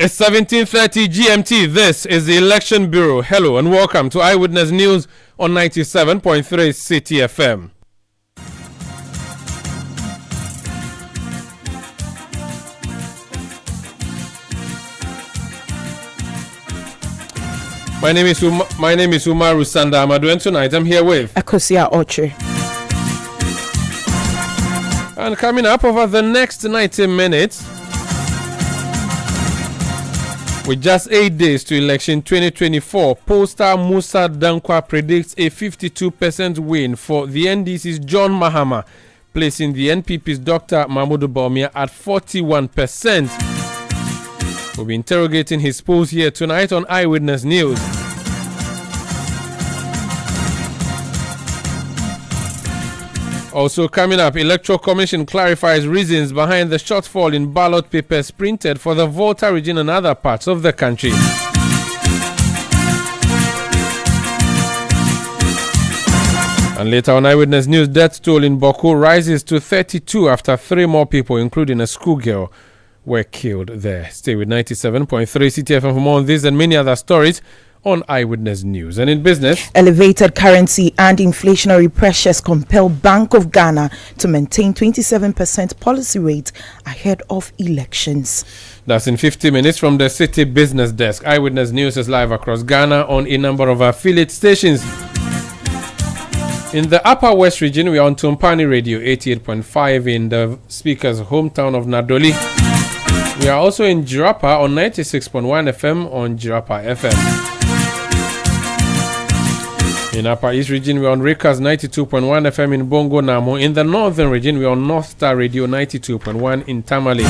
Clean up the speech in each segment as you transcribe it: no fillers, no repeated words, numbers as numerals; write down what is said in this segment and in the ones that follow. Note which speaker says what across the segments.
Speaker 1: It's 17:30 GMT. This is the Election Bureau. Hello and welcome to Eyewitness News on 97.3 Citi FM. My name is Umaru Sanda Amadu, and tonight I'm here with
Speaker 2: Akosia Oche.
Speaker 1: And coming up over the next 90 minutes, with just 8 days to election 2024, pollster Musa Dankwa predicts a 52% win for the NDC's John Mahama, placing the NPP's Dr. Mahmoud Bawumia at 41%. We'll be interrogating his polls here tonight on Eyewitness News. Also coming up, Electoral Commission clarifies reasons behind the shortfall in ballot papers printed for the Volta region and other parts of the country. And later on Eyewitness News, death toll in Boko rises to 32 after 3 more people, including a schoolgirl, were killed there. Stay with 97.3 Citi FM for more on this and many other stories on Eyewitness News. And in business,
Speaker 2: elevated currency and inflationary pressures compel Bank of Ghana to maintain 27% policy rate ahead of elections.
Speaker 1: That's in 50 minutes from the Citi Business Desk. Eyewitness News is live across Ghana on a number of affiliate stations. In the Upper West region, we are on Tumpani Radio 88.5 in the speaker's hometown of Nadoli. We are also in Jirapa on 96.1 FM on Jirapa FM. In Upper East region, we are on Rikas 92.1 FM in Bongo Namo. In the Northern region, we are on North Star Radio 92.1 in Tamale.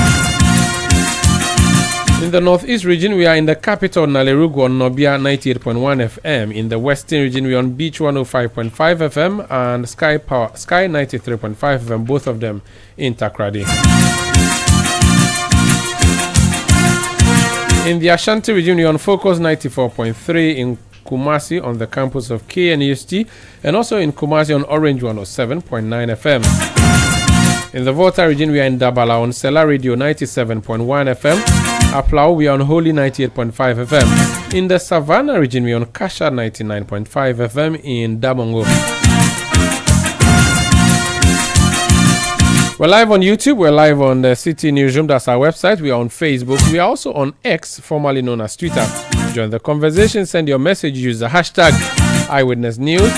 Speaker 1: In the Northeast region, we are in the capital Nalerugu on Nobia 98.1 FM. In the Western region, we are on Beach 105.5 FM and Sky 93.5 FM, both of them in Takrady. In the Ashanti region, we are on Focus 94.3 in Kumasi on the campus of KNUST, and also in Kumasi on Orange 107.9 FM. In the Volta region, we are in Dabala on Sela Radio 97.1 FM. Aplau, we are on Holy 98.5 FM. In the Savannah region, we are on Kasha 99.5 FM in Dabongo. We're live on YouTube. We're live on the Citi Newsroom. That's our website. We are on Facebook. We are also on X, formerly known as Twitter. Join the conversation. Send your message. Use the hashtag Eyewitness News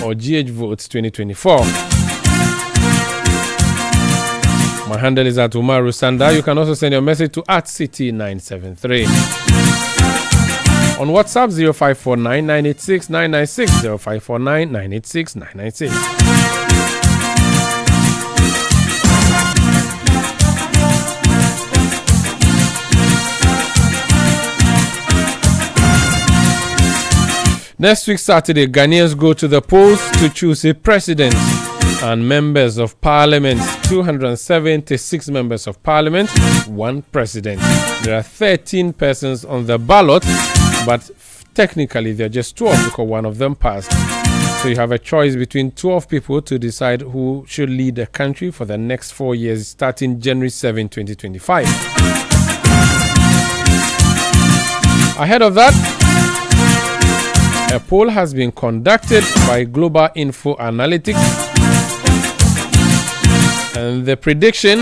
Speaker 1: or GHVotes 2024. My handle is at Umaru Sanda. You can also send your message to @Citi973. On WhatsApp 0549 986 996 0549 986 996. Next week, Saturday, Ghanaians go to the polls to choose a president. And members of parliament, 276 members of parliament, 1 president. There are 13 persons on the ballot, but technically there are just 12 because one of them passed. So you have a choice between 12 people to decide who should lead the country for the next 4 years, starting January 7, 2025. Ahead of that, a poll has been conducted by Global Info Analytics, and the prediction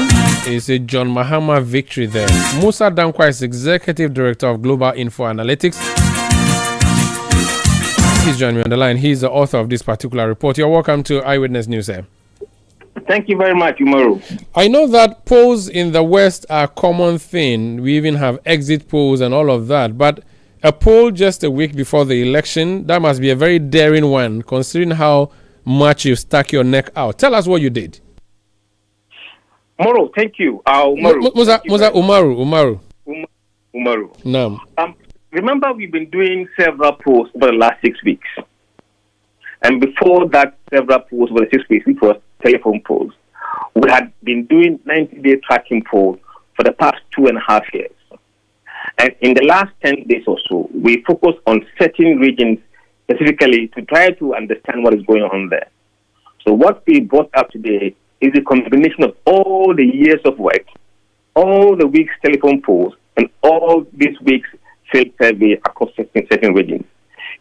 Speaker 1: is a John Mahama victory there. Musa Dankwa is Executive Director of Global Info Analytics. He's joining me on the line. He's the author of this particular report. You're welcome to Eyewitness News, sir.
Speaker 3: Thank you very much, Umaru.
Speaker 1: I know that polls in the West are a common thing. We even have exit polls and all of that. But a poll just a week before the election, that must be a very daring one, considering how much you stuck your neck out. Tell us what you did.
Speaker 3: Umaru, thank you. Umaru. Umaru.
Speaker 1: No.
Speaker 3: Remember, we've been doing several polls over the last 6 weeks. And before that, several polls over the 6 weeks, which was telephone polls. We had been doing 90-day tracking polls for the past 2.5 years. And in the last 10 days or so, we focused on certain regions specifically to try to understand what is going on there. So what we brought up today is a combination of all the years of work, all the week's telephone polls, and all this week's field survey across certain regions,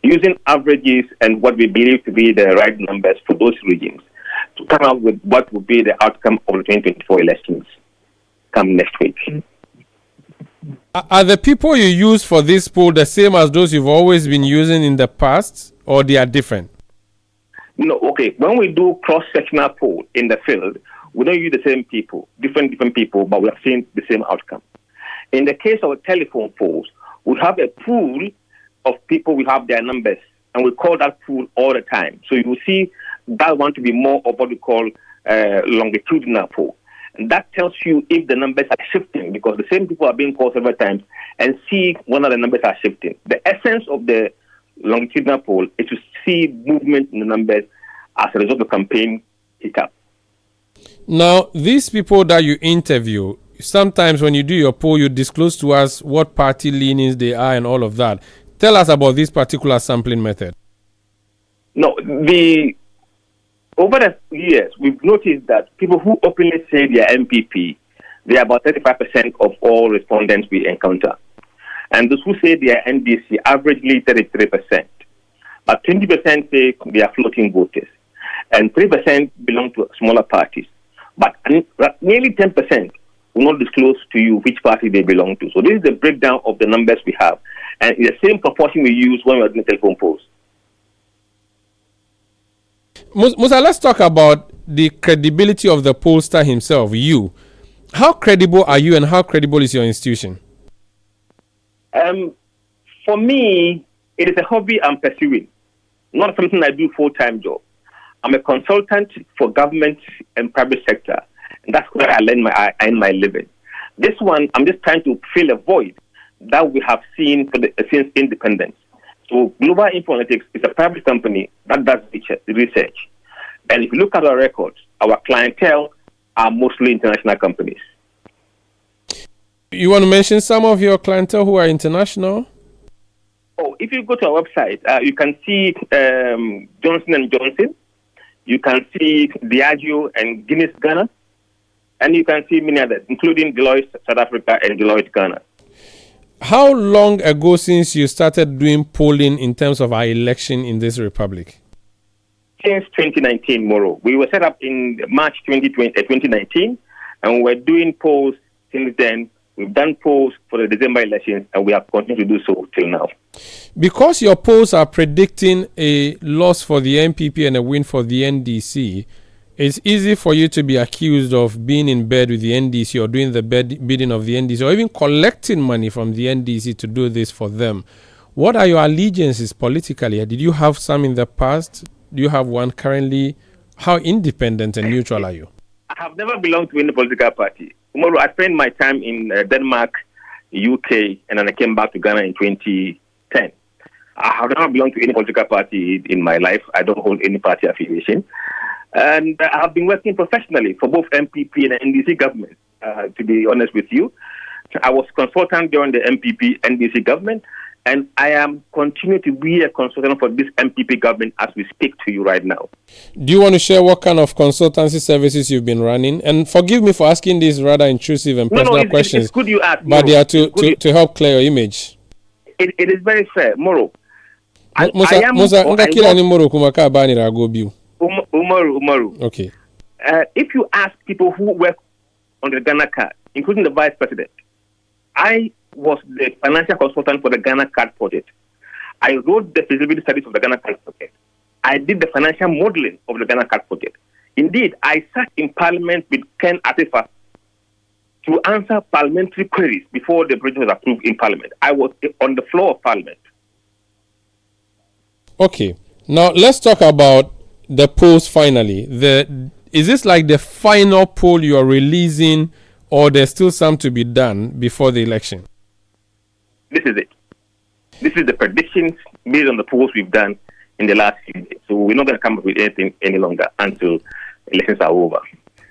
Speaker 3: using averages and what we believe to be the right numbers for those regions to come up with what will be the outcome of the 2024 elections come next week.
Speaker 1: Are the people you use for this poll the same as those you've always been using in the past, or they are different?
Speaker 3: No, okay. When we do cross-sectional poll in the field, we don't use the same people, different people, but we have seen the same outcome. In the case of telephone polls, we have a pool of people, we have their numbers, and we call that pool all the time. So you will see that one to be more of what we call longitudinal poll. And that tells you if the numbers are shifting, because the same people are being called several times, and see whether the numbers are shifting. The essence of the longitudinal poll is to see movement in the numbers as a result of the campaign hit up.
Speaker 1: Now, these people that you interview, sometimes when you do your poll, you disclose to us what party leanings they are and all of that. Tell us about this particular sampling method.
Speaker 3: No, over the years, we've noticed that people who openly say they are MPP, they are about 35% of all respondents we encounter. And those who say they are NDC, averagely 33%. But 20% say they are floating voters. And 3% belong to smaller parties. But nearly 10% will not disclose to you which party they belong to. So this is the breakdown of the numbers we have. And it's the same proportion we use when we are doing telephone polls.
Speaker 1: Musa, let's talk about the credibility of the pollster himself, you. How credible are you and how credible is your institution?
Speaker 3: For me, it is a hobby I'm pursuing, not something I do full-time job. I'm a consultant for government and private sector, and that's where I earn my living. This one, I'm just trying to fill a void that we have seen since independence. So Global Info Analytics is a private company that does research. And if you look at our records, our clientele are mostly international companies.
Speaker 1: You want to mention some of your clientele who are international?
Speaker 3: Oh, if you go to our website, you can see Johnson & Johnson. You can see Diageo and Guinness Ghana. And you can see many others, including Deloitte South Africa and Deloitte Ghana.
Speaker 1: How long ago since you started doing polling in terms of our election in this republic?
Speaker 3: Since 2019, Moro. We were set up in March 2019, and we're doing polls since then. We've done polls for the December elections, and we have continued to do so till now.
Speaker 1: Because your polls are predicting a loss for the MPP and a win for the NDC, it's easy for you to be accused of being in bed with the NDC or doing the bidding of the NDC or even collecting money from the NDC to do this for them. What are your allegiances politically? Did you have some in the past? Do you have one currently? How independent and neutral are you?
Speaker 3: I have never belonged to any political party. Umaru, I spent my time in Denmark, UK, and then I came back to Ghana in 2010. I have never belonged to any political party in my life. I don't hold any party affiliation. And I have been working professionally for both MPP and NDC government, to be honest with you. I was consultant during the MPP NDC government, and I am continuing to be a consultant for this MPP government as we speak to you right now.
Speaker 1: Do you want to share what kind of consultancy services you've been running? And forgive me for asking these rather intrusive and personal questions.
Speaker 3: It's good you ask,
Speaker 1: but they are to help clear your image.
Speaker 3: It is very fair, Moro. Umaru.
Speaker 1: Okay.
Speaker 3: If you ask people who work on the Ghana card, including the vice president, I was the financial consultant for the Ghana card project. I wrote the feasibility studies of the Ghana card project. I did the financial modeling of the Ghana card project. Indeed, I sat in parliament with Ken Atifa to answer parliamentary queries before the project was approved in parliament. I was on the floor of parliament.
Speaker 1: Okay. Now, let's talk about the polls finally. Is this like the final poll you are releasing, or there's still some to be done before the election?
Speaker 3: This is it. This is the predictions based on the polls we've done in the last few days. So we're not going to come up with anything any longer until elections are over.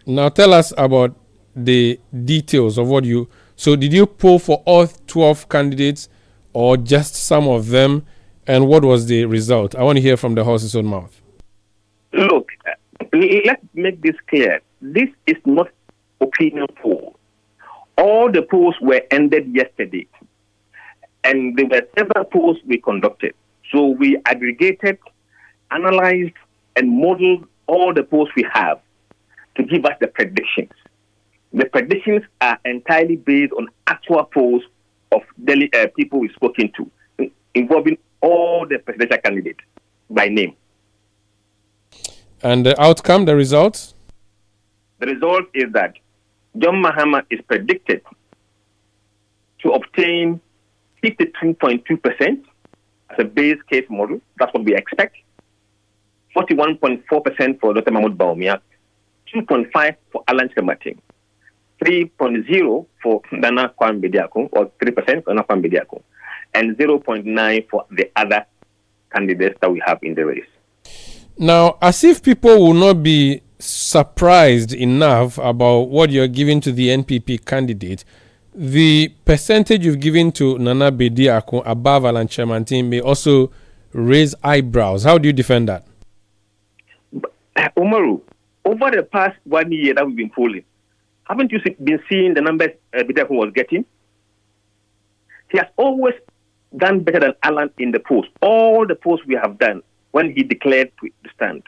Speaker 1: Now tell us about the details of what you... So did you poll for all 12 candidates or just some of them? And what was the result? I want to hear from the horse's own mouth.
Speaker 3: Look, let's make this clear. This is not opinion poll. All the polls were ended yesterday. And there were several polls we conducted. So we aggregated, analyzed, and modeled all the polls we have to give us the predictions. The predictions are entirely based on actual polls of people we've spoken to, involving all the presidential candidates by name.
Speaker 1: And the outcome, the results?
Speaker 3: The result is that John Mahama is predicted to obtain 52.2% as a base case model. That's what we expect. 41.4% for Dr. Mahmoud Bawumia, 2.5% for Alan Chemating, 3.0% for Nana Kwame-Bediako, or 3% for Nana Kwame-Bediako, and 0.9% for the other candidates that we have in the race.
Speaker 1: Now, as if people will not be surprised enough about what you're giving to the NPP candidate, the percentage you've given to Nana Bediako above Alan Chemating may also raise eyebrows. How do you defend that?
Speaker 3: Umaru, over the past 1 year that we've been polling, haven't you been seeing the numbers Bediako was getting? He has always done better than Alan in the polls. All the polls we have done when he declared to stand.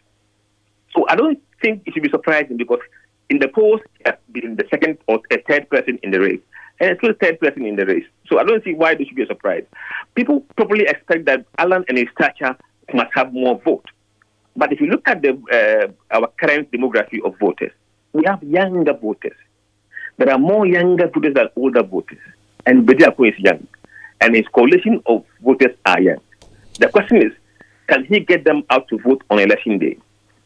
Speaker 3: So I don't think it should be surprising, because in the polls, he has been the second or third person in the race. And still third person in the race. So I don't see why this should be a surprise. People probably expect that Alan and his stature must have more vote. But if you look at our current demography of voters, we have younger voters. There are more younger voters than older voters. And Bediako is young. And his coalition of voters are young. The question is, can he get them out to vote on election day?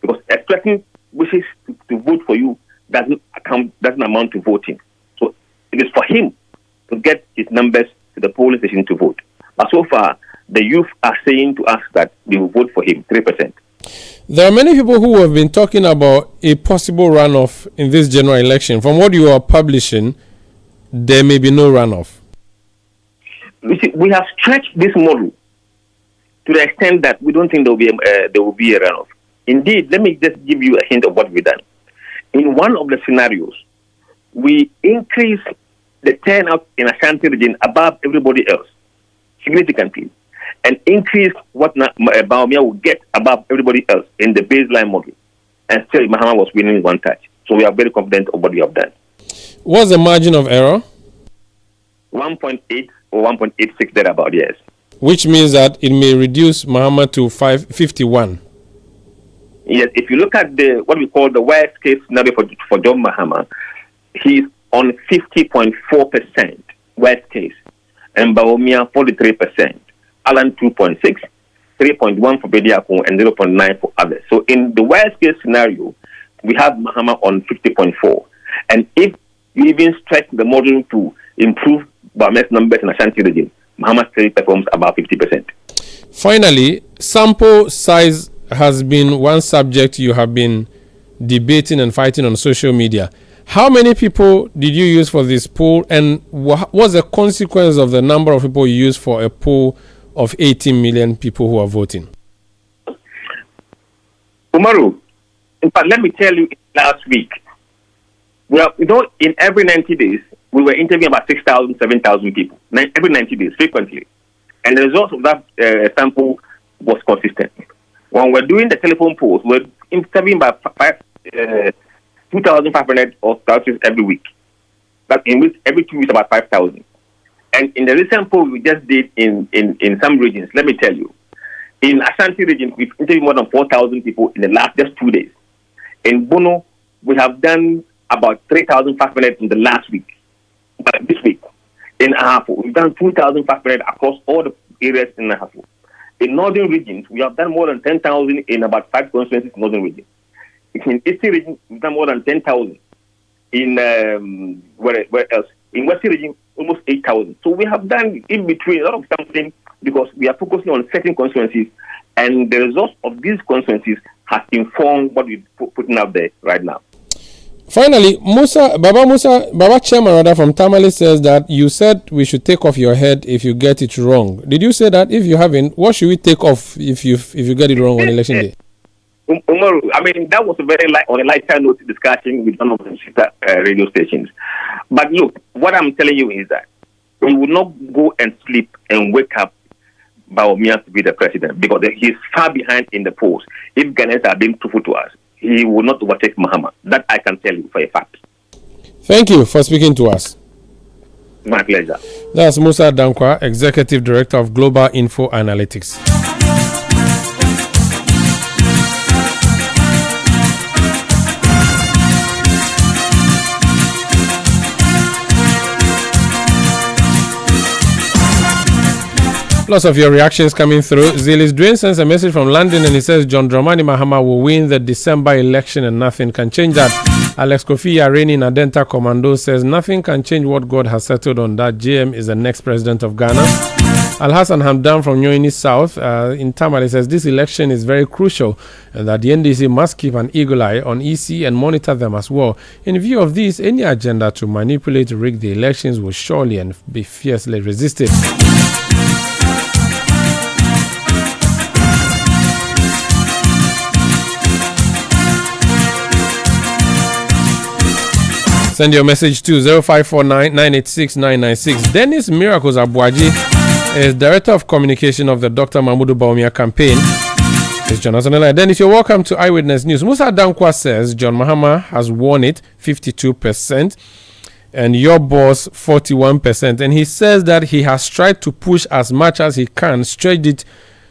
Speaker 3: Because expressing wishes to vote for you doesn't amount to voting. So it is for him to get his numbers to the polling station to vote. But so far, the youth are saying to us that they will vote for him, 3%.
Speaker 1: There are many people who have been talking about a possible runoff in this general election. From what you are publishing, there may be no runoff.
Speaker 3: We have stretched this model to the extent that we don't think there will be a runoff. Indeed, let me just give you a hint of what we've done. In one of the scenarios, we increase the turnout in Ashanti region above everybody else significantly, and increase what Bawumia will get above everybody else in the baseline model. And still, Mahama was winning one touch. So we are very confident of what we have done.
Speaker 1: What's the margin of error?
Speaker 3: 1.8 or 1.86 thereabout, yes.
Speaker 1: Which means that it may reduce Mahama to 51.
Speaker 3: Yes, if you look at what we call the worst case scenario for John Mahama, he's on 50.4% worst case, and Bawumia 43%, Alan 2.6, 3.1 for Bediako, and 0.9 for others. So in the worst case scenario, we have Mahama on 50.4. And if you even stretch the model to improve Bawumia's numbers in Ashanti region, Mahama still performs about 50%.
Speaker 1: Finally, sample size has been one subject you have been debating and fighting on social media. How many people did you use for this poll, and what's the consequence of the number of people you used for a poll of 18 million people who are voting?
Speaker 3: Umaru, in fact, let me tell you, last week, in every 90 days, we were interviewing about 6,000, 7,000 people, every 90 days, frequently. And the results of that sample was consistent. When we're doing the telephone polls, we're interviewing about 2,500 or 1,000 every week. But in which every 2 weeks, about 5,000. And in the recent poll we just did in some regions, let me tell you, in Ashanti region, we've interviewed more than 4,000 people in the last just 2 days. In Bono, we have done about 3,500 in the last week. But this week, in Ahafo, we've done 2,500 across all the areas in Ahafo. In northern regions, we have done more than 10,000 in about 5 constituencies in northern region. In Eastern region, we've done more than 10,000. In where else? In Western region, almost 8,000. So we have done in between a lot of something because we are focusing on certain constituencies, and the results of these constituencies has informed what we're putting out there right now.
Speaker 1: Finally, Baba Chairman from Tamale says that you said we should take off your head if you get it wrong. Did you say that? If you haven't, what should we take off if you get it wrong on election day?
Speaker 3: Umaru, I mean, that was a very on a lighter note discussion with one of the sister radio stations. But look, what I'm telling you is that we will not go and sleep and wake up Bawumia to be the president because he's far behind in the polls. If Ghanaians are being truthful to us, he will not overtake Mahama. That I can tell you for a fact.
Speaker 1: Thank you for speaking to us.
Speaker 3: My pleasure.
Speaker 1: That's Musa Dankwa, Executive Director of Global Info Analytics. Lots of your reactions coming through. Zilis Dwayne sends a message from London and he says John Dramani Mahama will win the December election and nothing can change that. Alex Kofi Yareni Nadenta Commando says nothing can change what God has settled on, that JM is the next president of Ghana. Al Hassan Hamdan from Nyoini South in Tamale says this election is very crucial and that the NDC must keep an eagle eye on EC and monitor them as well. In view of this, any agenda to manipulate, rig the elections will surely and be fiercely resisted. Send your message to 0549-986-996. Dennis Miracles Abuaji is Director of Communication of the Dr. Mahmoud Bawumia campaign. It's Jonathan Ella. Dennis, you're welcome to Eyewitness News. Musa Dankwa says John Mahama has won it 52% and your boss 41%. And he says that he has tried to push as much as he can, stretch it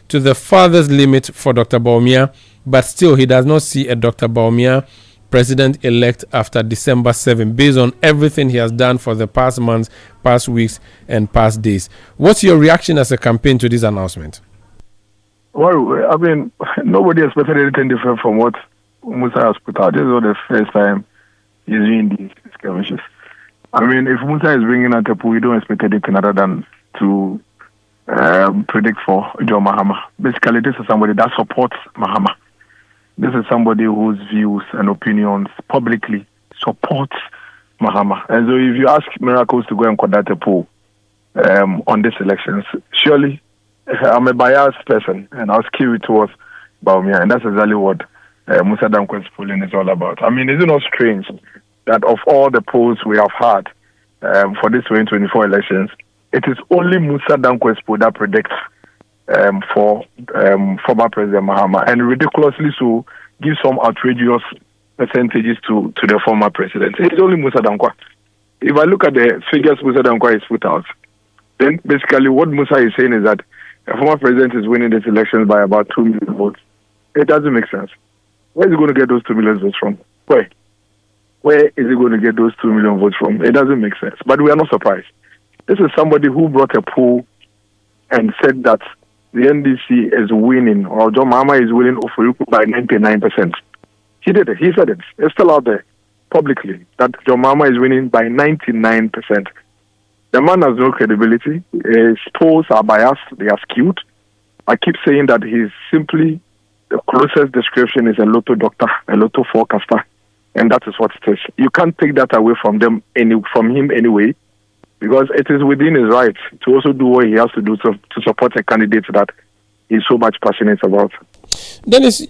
Speaker 1: to the farthest limit for Dr. Bawumia, but still he does not see a Dr. Bawumia president-elect after December 7, based on everything he has done for the past months, past weeks, and past days. What's your reaction as a campaign to this announcement?
Speaker 4: Well, I mean, nobody expected anything different from what Musa has put out. This is not the first time he's doing these skirmishes. I mean, if Musa is bringing out a pool, we don't expect anything other than to predict for John Mahama. Basically, this is somebody that supports Mahama. This is somebody whose views and opinions publicly supports Mahama. And so if you ask Miracles to go and conduct a poll on these elections, surely I'm a biased person and I'll skew it towards Bawumia. And that's exactly what Musa Dankwa's polling is all about. I mean, is it not strange that of all the polls we have had for this 2024 elections, it is only Musa Dankwa's poll that predicts for former President Mahama, and ridiculously so give some outrageous percentages to the former president. It's only Musa Dankwa. If I look at the figures Musa Dankwa has put out, then basically what Musa is saying is that a former president is winning this elections by about 2 million votes. It doesn't make sense. Where is he going to get those 2 million votes from? Where is he going to get those 2 million votes from? It doesn't make sense. But we are not surprised. This is somebody who brought a poll and said that the NDC is winning, or John Mahama is winning Ofuruku by 99%. He did it. He said it. It's still out there publicly that John Mahama is winning by 99%. The man has no credibility. His polls are biased. They are skewed. I keep saying that he's simply the closest description is a lotto doctor, a lotto forecaster, and that is what it is. You can't take that away from him anyway, because it is within his rights to also do what he has to do to support a candidate that he's so much passionate about.
Speaker 1: Then it's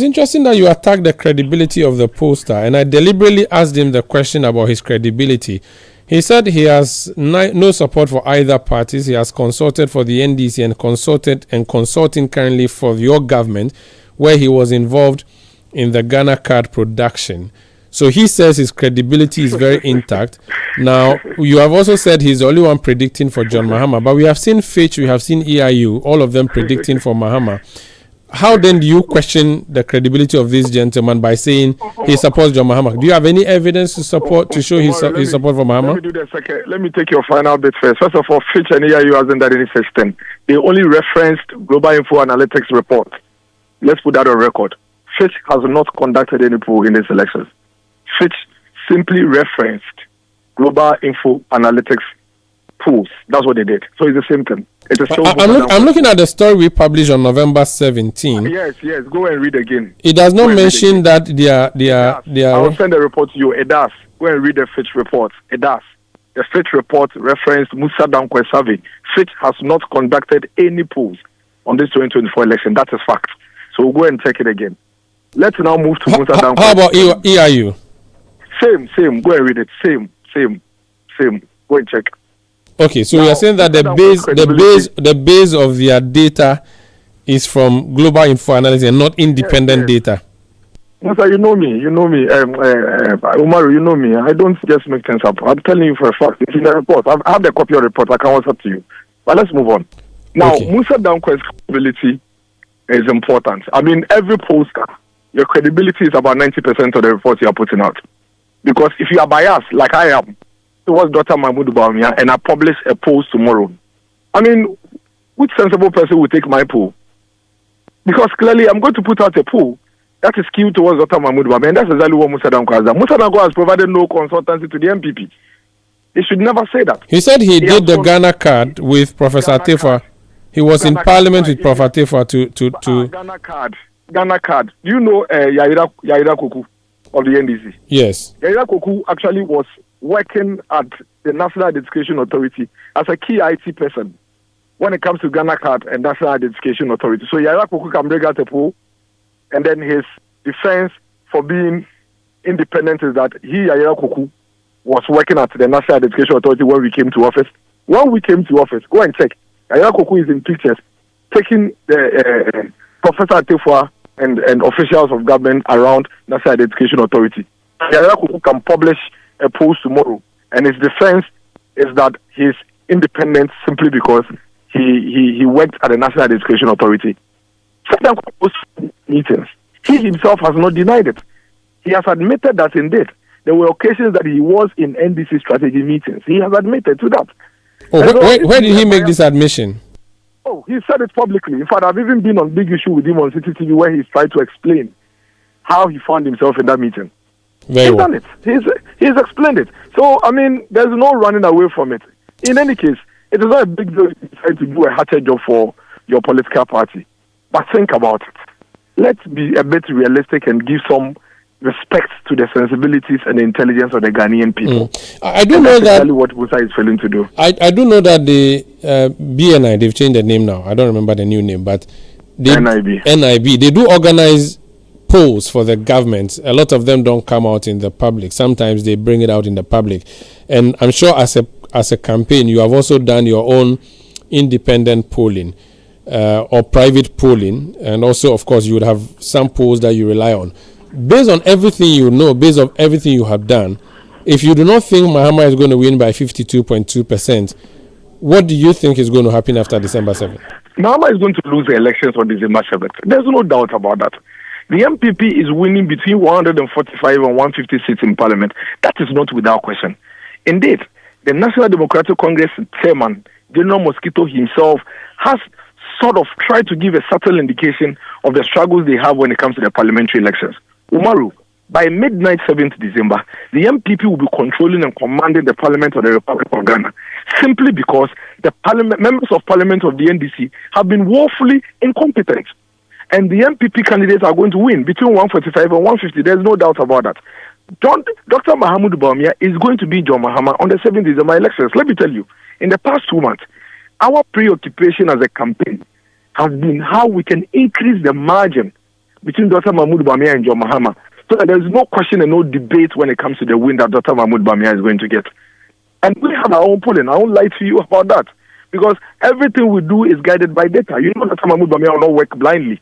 Speaker 1: interesting that you attack the credibility of the pollster, and I deliberately asked him the question about his credibility. He said he has no support for either parties. He has consulted for the NDC and consulting currently for your government, where he was involved in the Ghana card production. So he says his credibility is very intact. Now, you have also said he's the only one predicting for John Mahama, but we have seen Fitch, we have seen EIU, all of them predicting for Mahama. How then do you question the credibility of this gentleman by saying he supports John Mahama? Do you have any evidence to show his support for Mahama?
Speaker 4: Let me do that second. Let me take your final bit first. First of all, Fitch and EIU hasn't done any such thing. They only referenced Global Info Analytics report. Let's put that on record. Fitch has not conducted any poll in these elections. Fitch simply referenced Global Info Analytics polls. That's what they did. So it's the same thing.
Speaker 1: I'm looking at the story we published on November 17.
Speaker 4: Yes. Go and read again.
Speaker 1: It does not mention that they are.
Speaker 4: I'll send the report to you. It does. Go and read the Fitch report. It does. The Fitch report referenced Musa Dankwa survey. Fitch has not conducted any polls on this 2024 election. That is fact. So we'll go and check it again. Let's now move to Musa Dankwa.
Speaker 1: How about EIU?
Speaker 4: Same. Go and read it. Same. Go and check.
Speaker 1: Okay, so you are saying that the base of their data is from Global Info Analytics and not independent data.
Speaker 4: Musa, you know me. Umaru, you know me. I don't just make things up. I'm telling you for a fact. It's in the report. I have the copy of the report. I can answer to you. But let's move on. Now, okay. Musa Dankwa's credibility is important. I mean, every poster, your credibility is about 90% of the reports you are putting out. Because if you are biased, like I am, towards Dr. Mahmoud Bawumia, and I publish a post tomorrow, I mean, which sensible person will take my poll? Because clearly I'm going to put out a poll that is skewed towards Dr. Mahmoud Bawumia, and that's exactly what Musa Dankwa has done. Musa Dankwa has provided no consultancy to the MPP. He should never say that.
Speaker 1: He said he did the Ghana card with Professor Tefa. He was in Parliament with Professor Tefa to
Speaker 4: Ghana card. Do you know Yaira Koku of the NDC?
Speaker 1: Yes.
Speaker 4: Yaira Koku actually was working at the National Identification Authority as a key IT person when it comes to Ghana card and National Identification Authority. So Yaira Koku can bring out a poll, and then his defense for being independent is that Yaira Koku was working at the National Identification Authority when we came to office. When we came to office, go and check. Yaira Koku is in pictures taking the Professor Tefa and officials of government around National Identification Authority. Yaira Koku can publish a post tomorrow, and his defense is that he's independent simply because he worked at the National Education Authority. Meetings. He himself has not denied it. He has admitted that indeed there were occasions that he was in NDC strategy meetings. He has admitted to that.
Speaker 1: Where did he make this admission?
Speaker 4: Oh, he said it publicly. In fact, I've even been on big issue with him on Citi TV where he's tried to explain how he found himself in that meeting. He's done it. He's explained it. So, I mean, there's no running away from it. In any case, it is not a big deal if you decide to do a hatchet job for your political party. But think about it. Let's be a bit realistic and give some respect to the sensibilities and the intelligence of the Ghanaian people.
Speaker 1: I do know that
Speaker 4: exactly what Musa is failing to do.
Speaker 1: I do know that the BNI, they've changed the name now. I don't remember the new name, but
Speaker 4: NIB,
Speaker 1: they do organize polls for the government. A lot of them don't come out in the public. Sometimes they bring it out in the public. And I'm sure as a campaign, you have also done your own independent polling or private polling. And also, of course, you would have some polls that you rely on. Based on everything you know, based on everything you have done, if you do not think Mahama is going to win by 52.2%, what do you think is going to happen after December 7th?
Speaker 4: Mahama is going to lose the elections on December 7th. There's no doubt about that. The MPP is winning between 145 and 150 seats in Parliament. That is not without question. Indeed, the National Democratic Congress chairman, General Mosquito himself, has sort of tried to give a subtle indication of the struggles they have when it comes to the parliamentary elections. Umaru, by midnight 7th December, the MPP will be controlling and commanding the Parliament of the Republic of Ghana, simply because the members of Parliament of the NDC have been woefully incompetent. And the MPP candidates are going to win between 145 and 150. There's no doubt about that. Dr. Mahamudu Bawumia is going to be John Mahama on the 7th December elections. Let me tell you, in the past 2 months, our preoccupation as a campaign has been how we can increase the margin between Dr. Mahamudu Bawumia and John Mahama, so that there's no question and no debate when it comes to the win that Dr. Mahamudu Bawumia is going to get. And we have our own polling. I won't lie to you about that, because everything we do is guided by data. You know, Dr. Mahamudu Bawumia will not work blindly.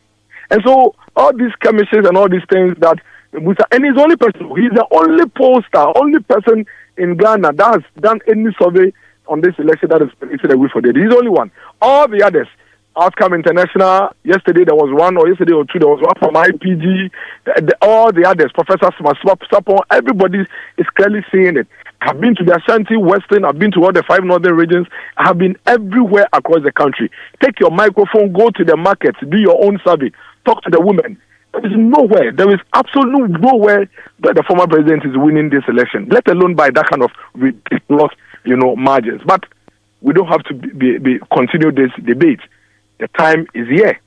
Speaker 4: And so all these commissions and all these things that and he's the only person, he's the only pollster, only person in Ghana that has done any survey on this election that is predicted a way for that. He's the only one. All the others, Outcome International, yesterday there was one, or yesterday or two, there was one from IPG, all the others, Professor Sapon, everybody is clearly seeing it. I've been to the Ashanti, Western, I've been to all the 5 northern regions, I have been everywhere across the country. Take your microphone, go to the markets, do your own survey, talk to the women. There is absolutely nowhere that the former president is winning this election, let alone by that kind of ridiculous, margins. But we don't have to continue this debate. The time is here.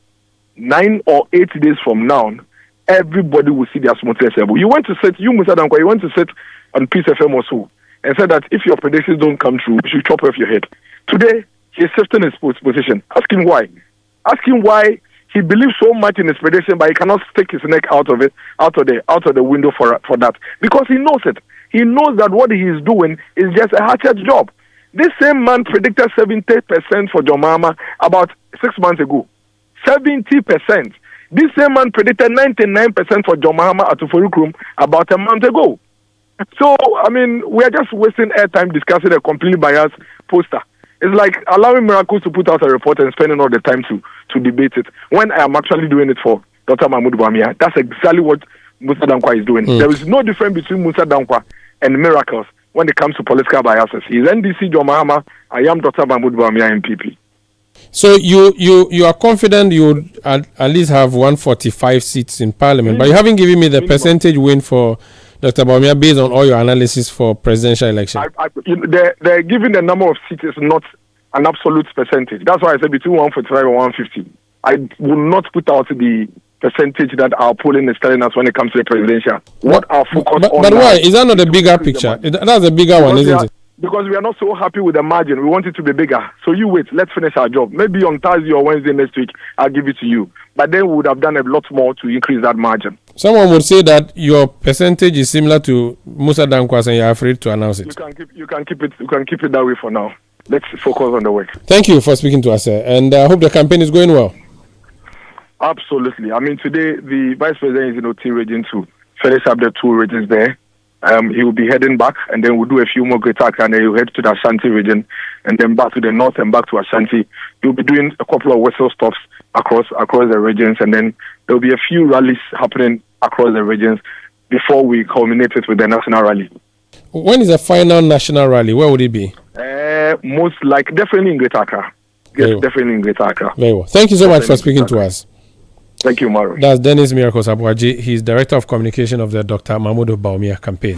Speaker 4: 9 or 8 days from now, everybody will see their smoothest level. You went to sit, Musa Dankwa, you went to sit on Peace FM or so, and said that if your predictions don't come true, you should chop off your head. Today, he's shifting his position. Ask him why. Ask him why. He believes so much in his prediction, but he cannot stick his neck out of the window for that, because he knows it. He knows that what he is doing is just a hatchet job. This same man predicted 70% for John Mahama about 6 months ago. 70%. This same man predicted 99% for John Mahama at Uforukrum about a month ago. So, we are just wasting airtime discussing a completely biased poster. It's like allowing Miracles to put out a report and spending all the time to debate it, when I am actually doing it for Dr. Mahamudu Bawumia. That's exactly what Musa Dankwa is doing. There is no difference between Musa Dankwa and Miracles when it comes to political biases. He's NDC John Mahama, I am Dr. Mahamudu Bawumia MPP.
Speaker 1: So you are confident you would at least have 145 seats in Parliament, but you haven't given me the percentage win for Dr. Bawumia based on all your analysis for presidential election.
Speaker 4: They're giving the number of seats is not an absolute percentage. That's why I said between 145 and 150. I will not put out the percentage that our polling is telling us when it comes to the presidential. What our focus on. But
Speaker 1: why? Is that not a bigger picture? That's a bigger one, isn't it?
Speaker 4: Because we are not so happy with the margin. We want it to be bigger. So you wait. Let's finish our job. Maybe on Thursday or Wednesday next week, I'll give it to you. But then we would have done a lot more to increase that margin.
Speaker 1: Someone would say that your percentage is similar to Musa Dankwa's and you're afraid to announce it.
Speaker 4: You can keep it that way for now. Let's focus on the work.
Speaker 1: Thank you for speaking to us, sir. And I hope the campaign is going well.
Speaker 4: Absolutely. Today the Vice President is in OT region to finish up the 2 regions there. He will be heading back, and then we'll do a few more Greater Accra, and then he'll head to the Ashanti region, and then back to the north and back to Ashanti. He'll be doing a couple of whistle stops across the regions, and then there'll be a few rallies happening across the regions before we culminate it with the national rally.
Speaker 1: When is the final national rally? Where would it be?
Speaker 4: Most likely, definitely in Greater Accra. Yes, definitely in Greater Accra.
Speaker 1: Very well. Thank you so much for speaking to us.
Speaker 4: Thank you, Umaru.
Speaker 1: That's Dennis Miracles Abuaji. He's Director of Communication of the Dr. Mahamudu Bawumia campaign.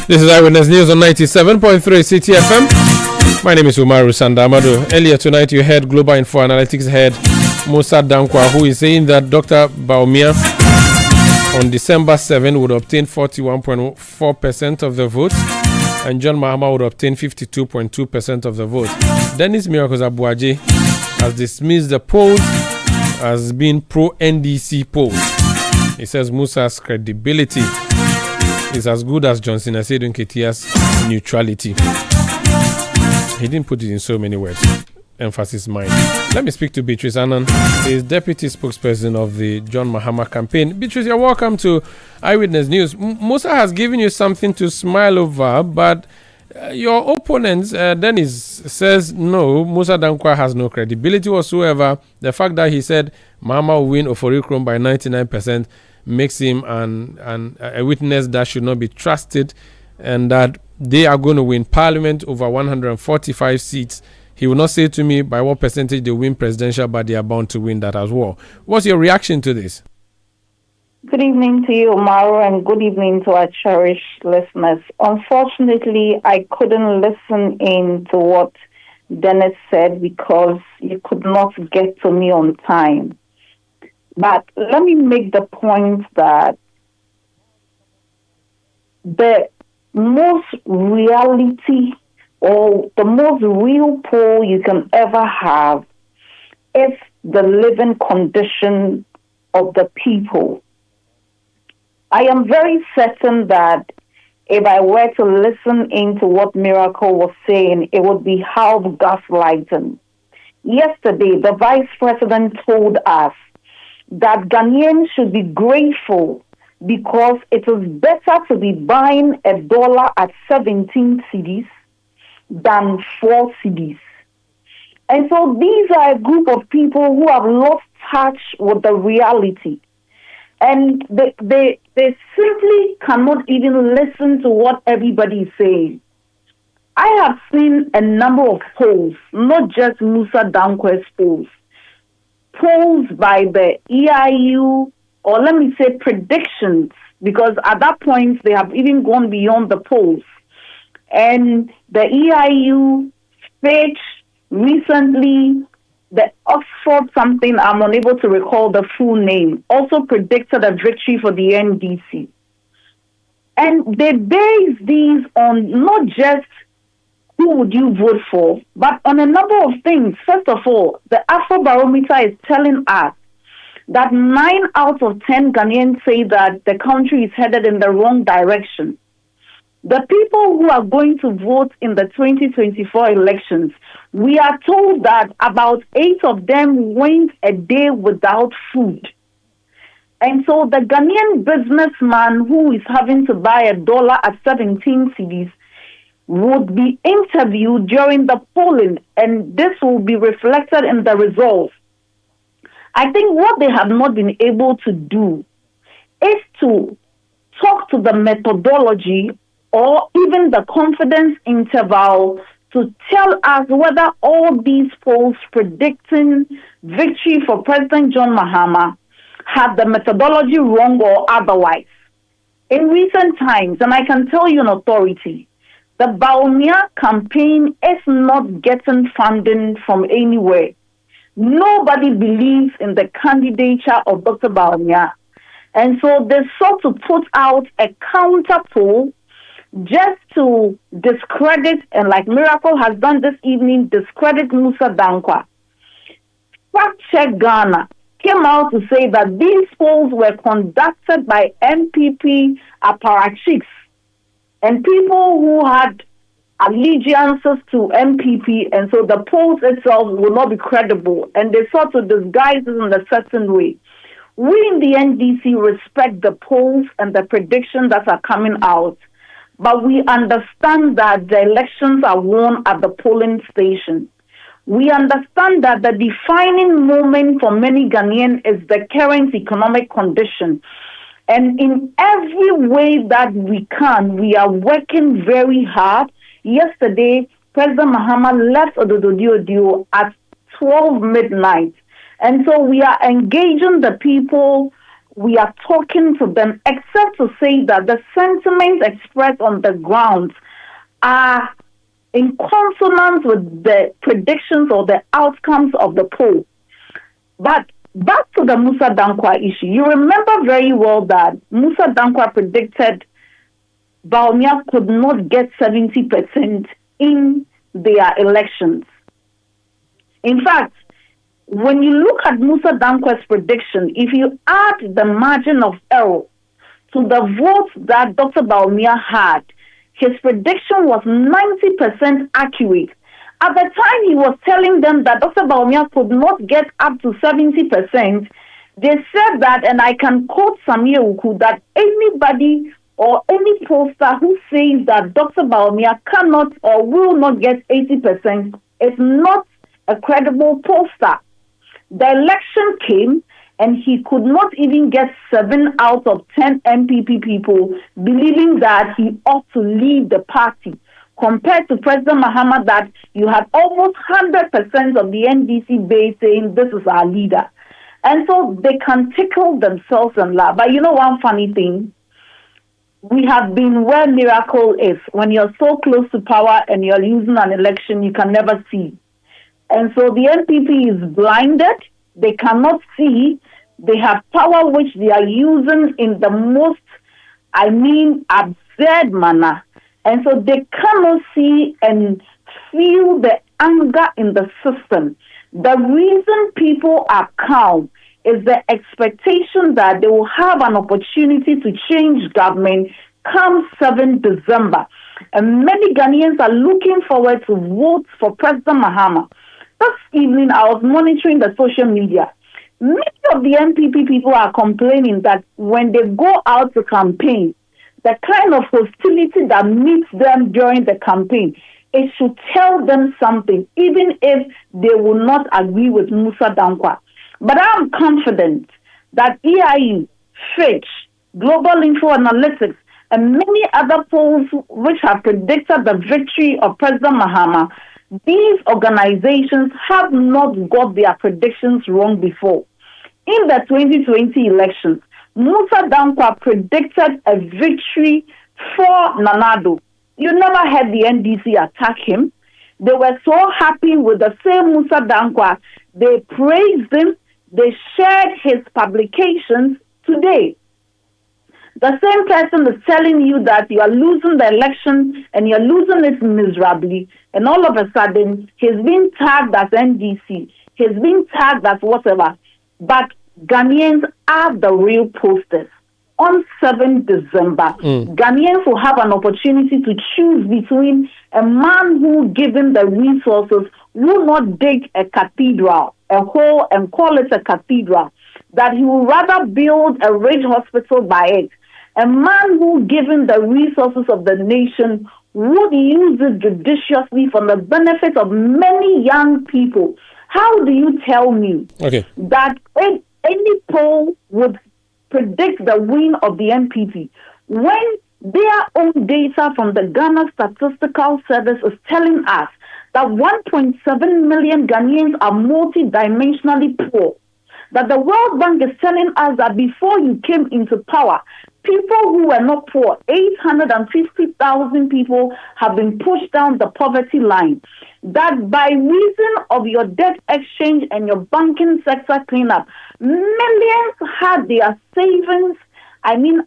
Speaker 1: This is Eyewitness News on 97.3 Citi FM. My name is Umaru Sanda Amadu. Earlier tonight, you heard Global Info Analytics head Musa Dankwa, who is saying that Dr. Bawumia on December 7 would obtain 41.4% of the vote, and John Mahama would obtain 52.2% of the vote. Dennis Miracles Abuaje has dismissed the polls as being pro-NDC polls. He says Musa's credibility is as good as Johnson Asedu Nketiah's neutrality. He didn't put it in so many words. Emphasis mine. Let me speak to Beatrice Annan, who is deputy spokesperson of the John Mahama campaign. Beatrice, you're welcome to Eyewitness News. Musa has given you something to smile over, but your opponent, Dennis, says no, Musa Dankwa has no credibility whatsoever. The fact that he said Mahama will win Oforikrom by 99% makes him a witness that should not be trusted, and that they are going to win parliament over 145 seats. He will not say to me by what percentage they win presidential, but they are bound to win that as well. What's your reaction to this?
Speaker 5: Good evening to you, Umaru, and good evening to our cherished listeners. Unfortunately, I couldn't listen in to what Dennis said because he could not get to me on time. But let me make the point that the most reality or the most real poll you can ever have is the living condition of the people. I am very certain that if I were to listen into what Miracle was saying, it would be half gaslighting. Yesterday, the Vice President told us that Ghanaians should be grateful because it is better to be buying $1 at 17 cedis than 4 cedis. And so these are a group of people who have lost touch with the reality. And they simply cannot even listen to what everybody is saying. I have seen a number of polls, not just Musa Dankwa's polls by the EIU, or let me say predictions, because at that point they have even gone beyond the polls. And the EIU, Fitch, recently, the Oxford something, I'm unable to recall the full name, also predicted a victory for the NDC. And they base these on not just who would you vote for, but on a number of things. First of all, the Afrobarometer is telling us that 9 out of 10 Ghanaians say that the country is headed in the wrong direction. The people who are going to vote in the 2024 elections, we are told that about 8 of them went a day without food. And so the Ghanaian businessman who is having to buy $1 at 17 cedis would be interviewed during the polling, and this will be reflected in the results. I think what they have not been able to do is to talk to the methodology or even the confidence interval to tell us whether all these polls predicting victory for President John Mahama had the methodology wrong or otherwise. In recent times, and I can tell you in authority, the Baumia campaign is not getting funding from anywhere. Nobody believes in the candidature of Dr. Baumia. And so they sought to put out a counter poll just to discredit, and like Miracle has done this evening, discredit Musa Dankwa. Fact Check Ghana came out to say that these polls were conducted by MPP apparatchiks and people who had allegiances to MPP, and so the polls itself will not be credible, and they sought to disguise it in a certain way. We in the NDC respect the polls and the predictions that are coming out, but we understand that the elections are won at the polling station. We understand that the defining moment for many Ghanaians is the current economic condition. And in every way that we can, we are working very hard. Yesterday, President Mahama left Odododio at 12 midnight. And so we are engaging the people, we are talking to them, except to say that the sentiments expressed on the ground are in consonance with the predictions or the outcomes of the poll. But back to the Musa Dankwa issue, you remember very well that Musa Dankwa predicted Baumia could not get 70% in their elections. In fact, when you look at Musa Dankwa's prediction, if you add the margin of error to the votes that Dr. Baumia had, his prediction was 90% accurate. At the time he was telling them that Dr. Baumia could not get up to 70%, they said that, and I can quote Samir Uku, that anybody or any pollster who says that Dr. Baumia cannot or will not get 80% is not a credible pollster. The election came and he could not even get 7 out of 10 MPP people believing that he ought to lead the party, compared to President Mahama that you had almost 100% of the NDC base saying this is our leader. And so they can tickle themselves and laugh. But you know one funny thing? We have been where miracle is. When you're so close to power and you're losing an election, you can never see. And so the NPP is blinded. They cannot see. They have power which they are using in the most, absurd manner. And so they cannot see and feel the anger in the system. The reason people are calm is the expectation that they will have an opportunity to change government come 7 December. And many Ghanaians are looking forward to vote for President Mahama. This evening, I was monitoring the social media. Many of the MPP people are complaining that when they go out to campaign, the kind of hostility that meets them during the campaign, it should tell them something, even if they will not agree with Musa Dankwa. But I'm confident that EIU, Fitch, Global Info Analytics, and many other polls which have predicted the victory of President Mahama, these organizations have not got their predictions wrong before. In the 2020 elections, Musa Dankwa predicted a victory for Nanado. You never had the NDC attack him. They were so happy with the same Musa Dankwa. They praised him. They shared his publications today. The same person is telling you that you are losing the election and you're losing it miserably. And all of a sudden, he's been tagged as NDC. He's been tagged as whatever. But Ghanaians are the real posters. On 7 December, Ghanaians will have an opportunity to choose between a man who, given the resources, will not dig a cathedral, a hole, and call it a cathedral, that he will rather build a rich hospital by it. A man who, given the resources of the nation, would use it judiciously for the benefit of many young people. How do you tell me that any poll would predict the win of the NPP when their own data from the Ghana Statistical Service is telling us that 1.7 million Ghanaians are multidimensionally poor? That the World Bank is telling us that before you came into power, people who were not poor, 850,000 people, have been pushed down the poverty line. That by reason of your debt exchange and your banking sector cleanup, millions had their savings,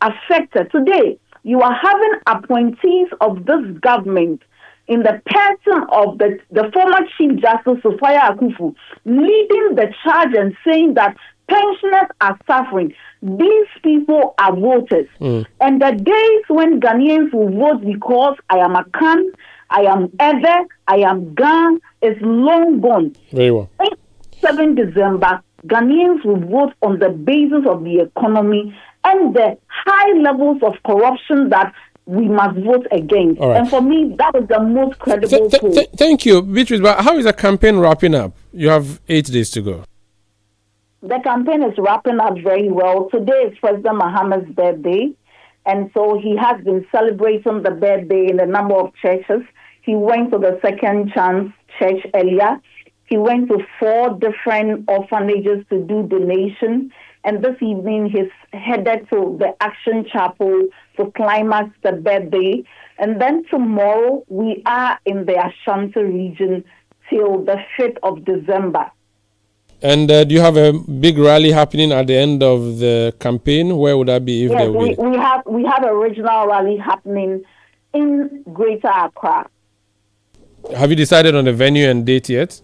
Speaker 5: affected. Today, you are having appointees of this government in the person of the former Chief Justice, Sophia Akufu, leading the charge and saying that pensioners are suffering. These people are voters. And the days when Ghanaians will vote because I am a Khan, I am Eve, I am Gan, is long gone.
Speaker 1: Very well.
Speaker 5: 7 December, Ghanaians will vote on the basis of the economy and the high levels of corruption that we must vote against.
Speaker 1: Right.
Speaker 5: And for me, that is the most credible poll.
Speaker 1: Thank you, Beatrice. But how is the campaign wrapping up? You have 8 days to go.
Speaker 5: The campaign is wrapping up very well. Today is President Mahama's birthday, and so he has been celebrating the birthday in a number of churches. He went to the Second Chance Church earlier. He went to 4 different orphanages to do donation. And this evening, he's headed to the Action Chapel to climax the birthday. And then tomorrow, we are in the Ashanti region till the 5th of December.
Speaker 1: And do you have a big rally happening at the end of the campaign? Where would that be if
Speaker 5: Yes,
Speaker 1: they win?
Speaker 5: we have a regional rally happening in Greater Accra.
Speaker 1: Have you decided on the venue and date yet?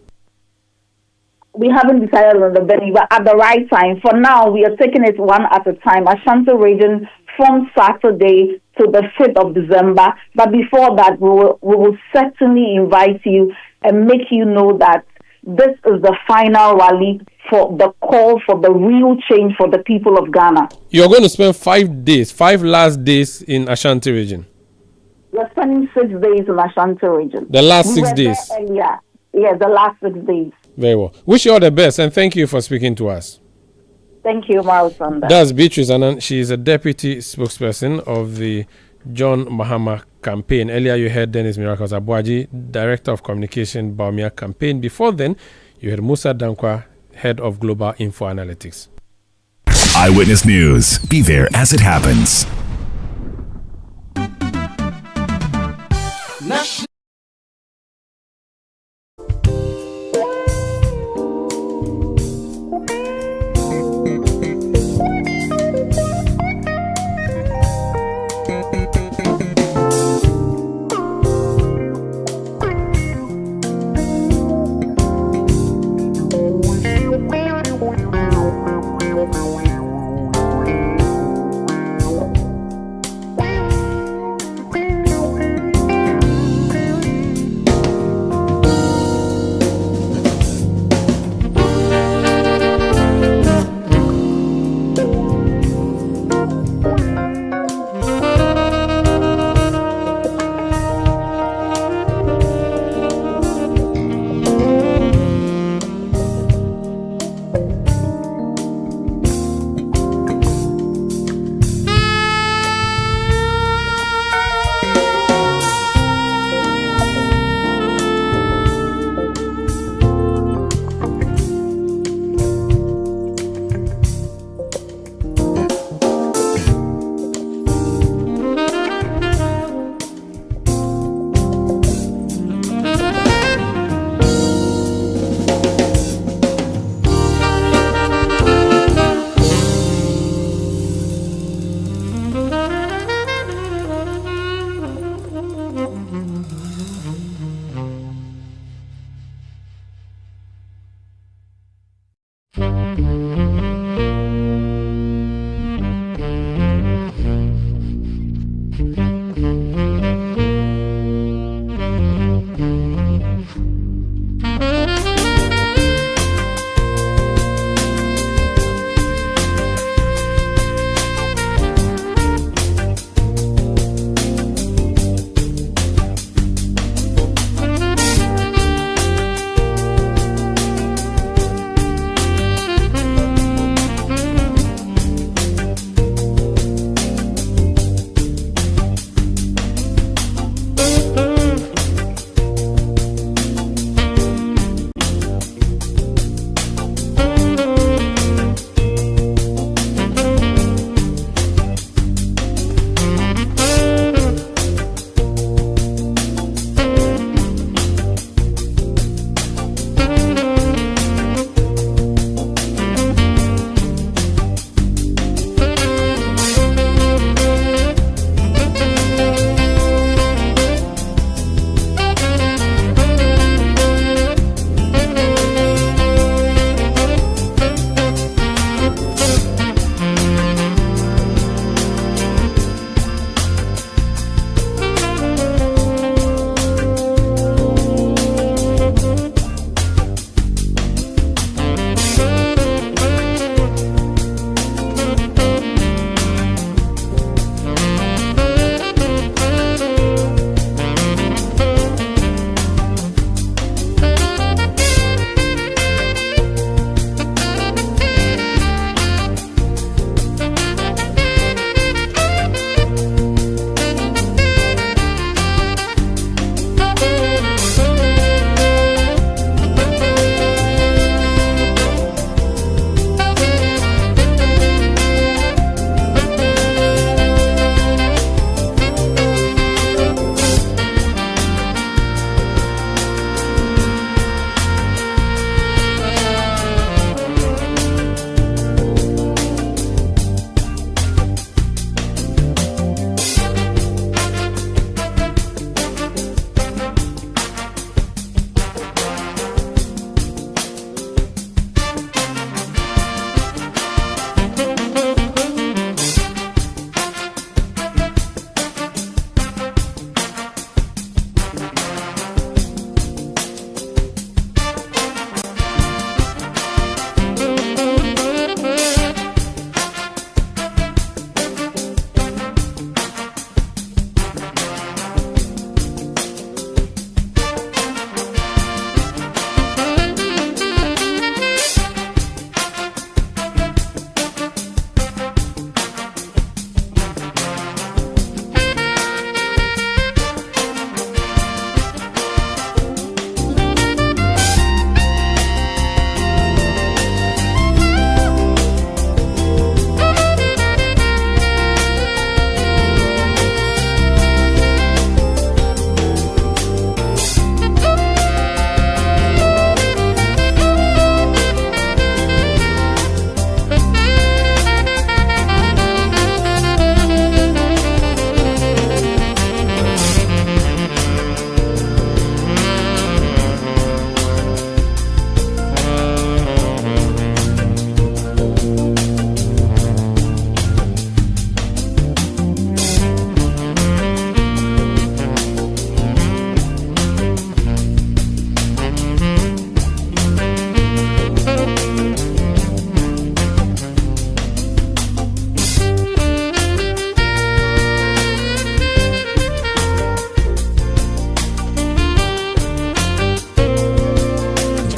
Speaker 5: We haven't decided on the venue, but at the right time. For now, we are taking it one at a time. Ashanti region from Saturday to the 5th of December. But before that, we will certainly invite you and make you know that this is the final rally for the call for the real change for the people of Ghana.
Speaker 1: You're going to spend 5 last days in Ashanti region.
Speaker 5: We're spending 6 days in Ashanti region.
Speaker 1: The last 6 days?
Speaker 5: Earlier. Yeah, the last 6 days.
Speaker 1: Very well. Wish you all the best and thank you for speaking to us.
Speaker 5: Thank you, Umaru Sanda.
Speaker 1: That's Beatrice Annan. She is a deputy spokesperson of the John Mahama campaign. Earlier you heard Dennis Miracles Abuaji, Director of Communication, Baumia campaign. Before then, you heard Musa Dankwa, Head of Global Info Analytics.
Speaker 6: Eyewitness News. Be there as it happens.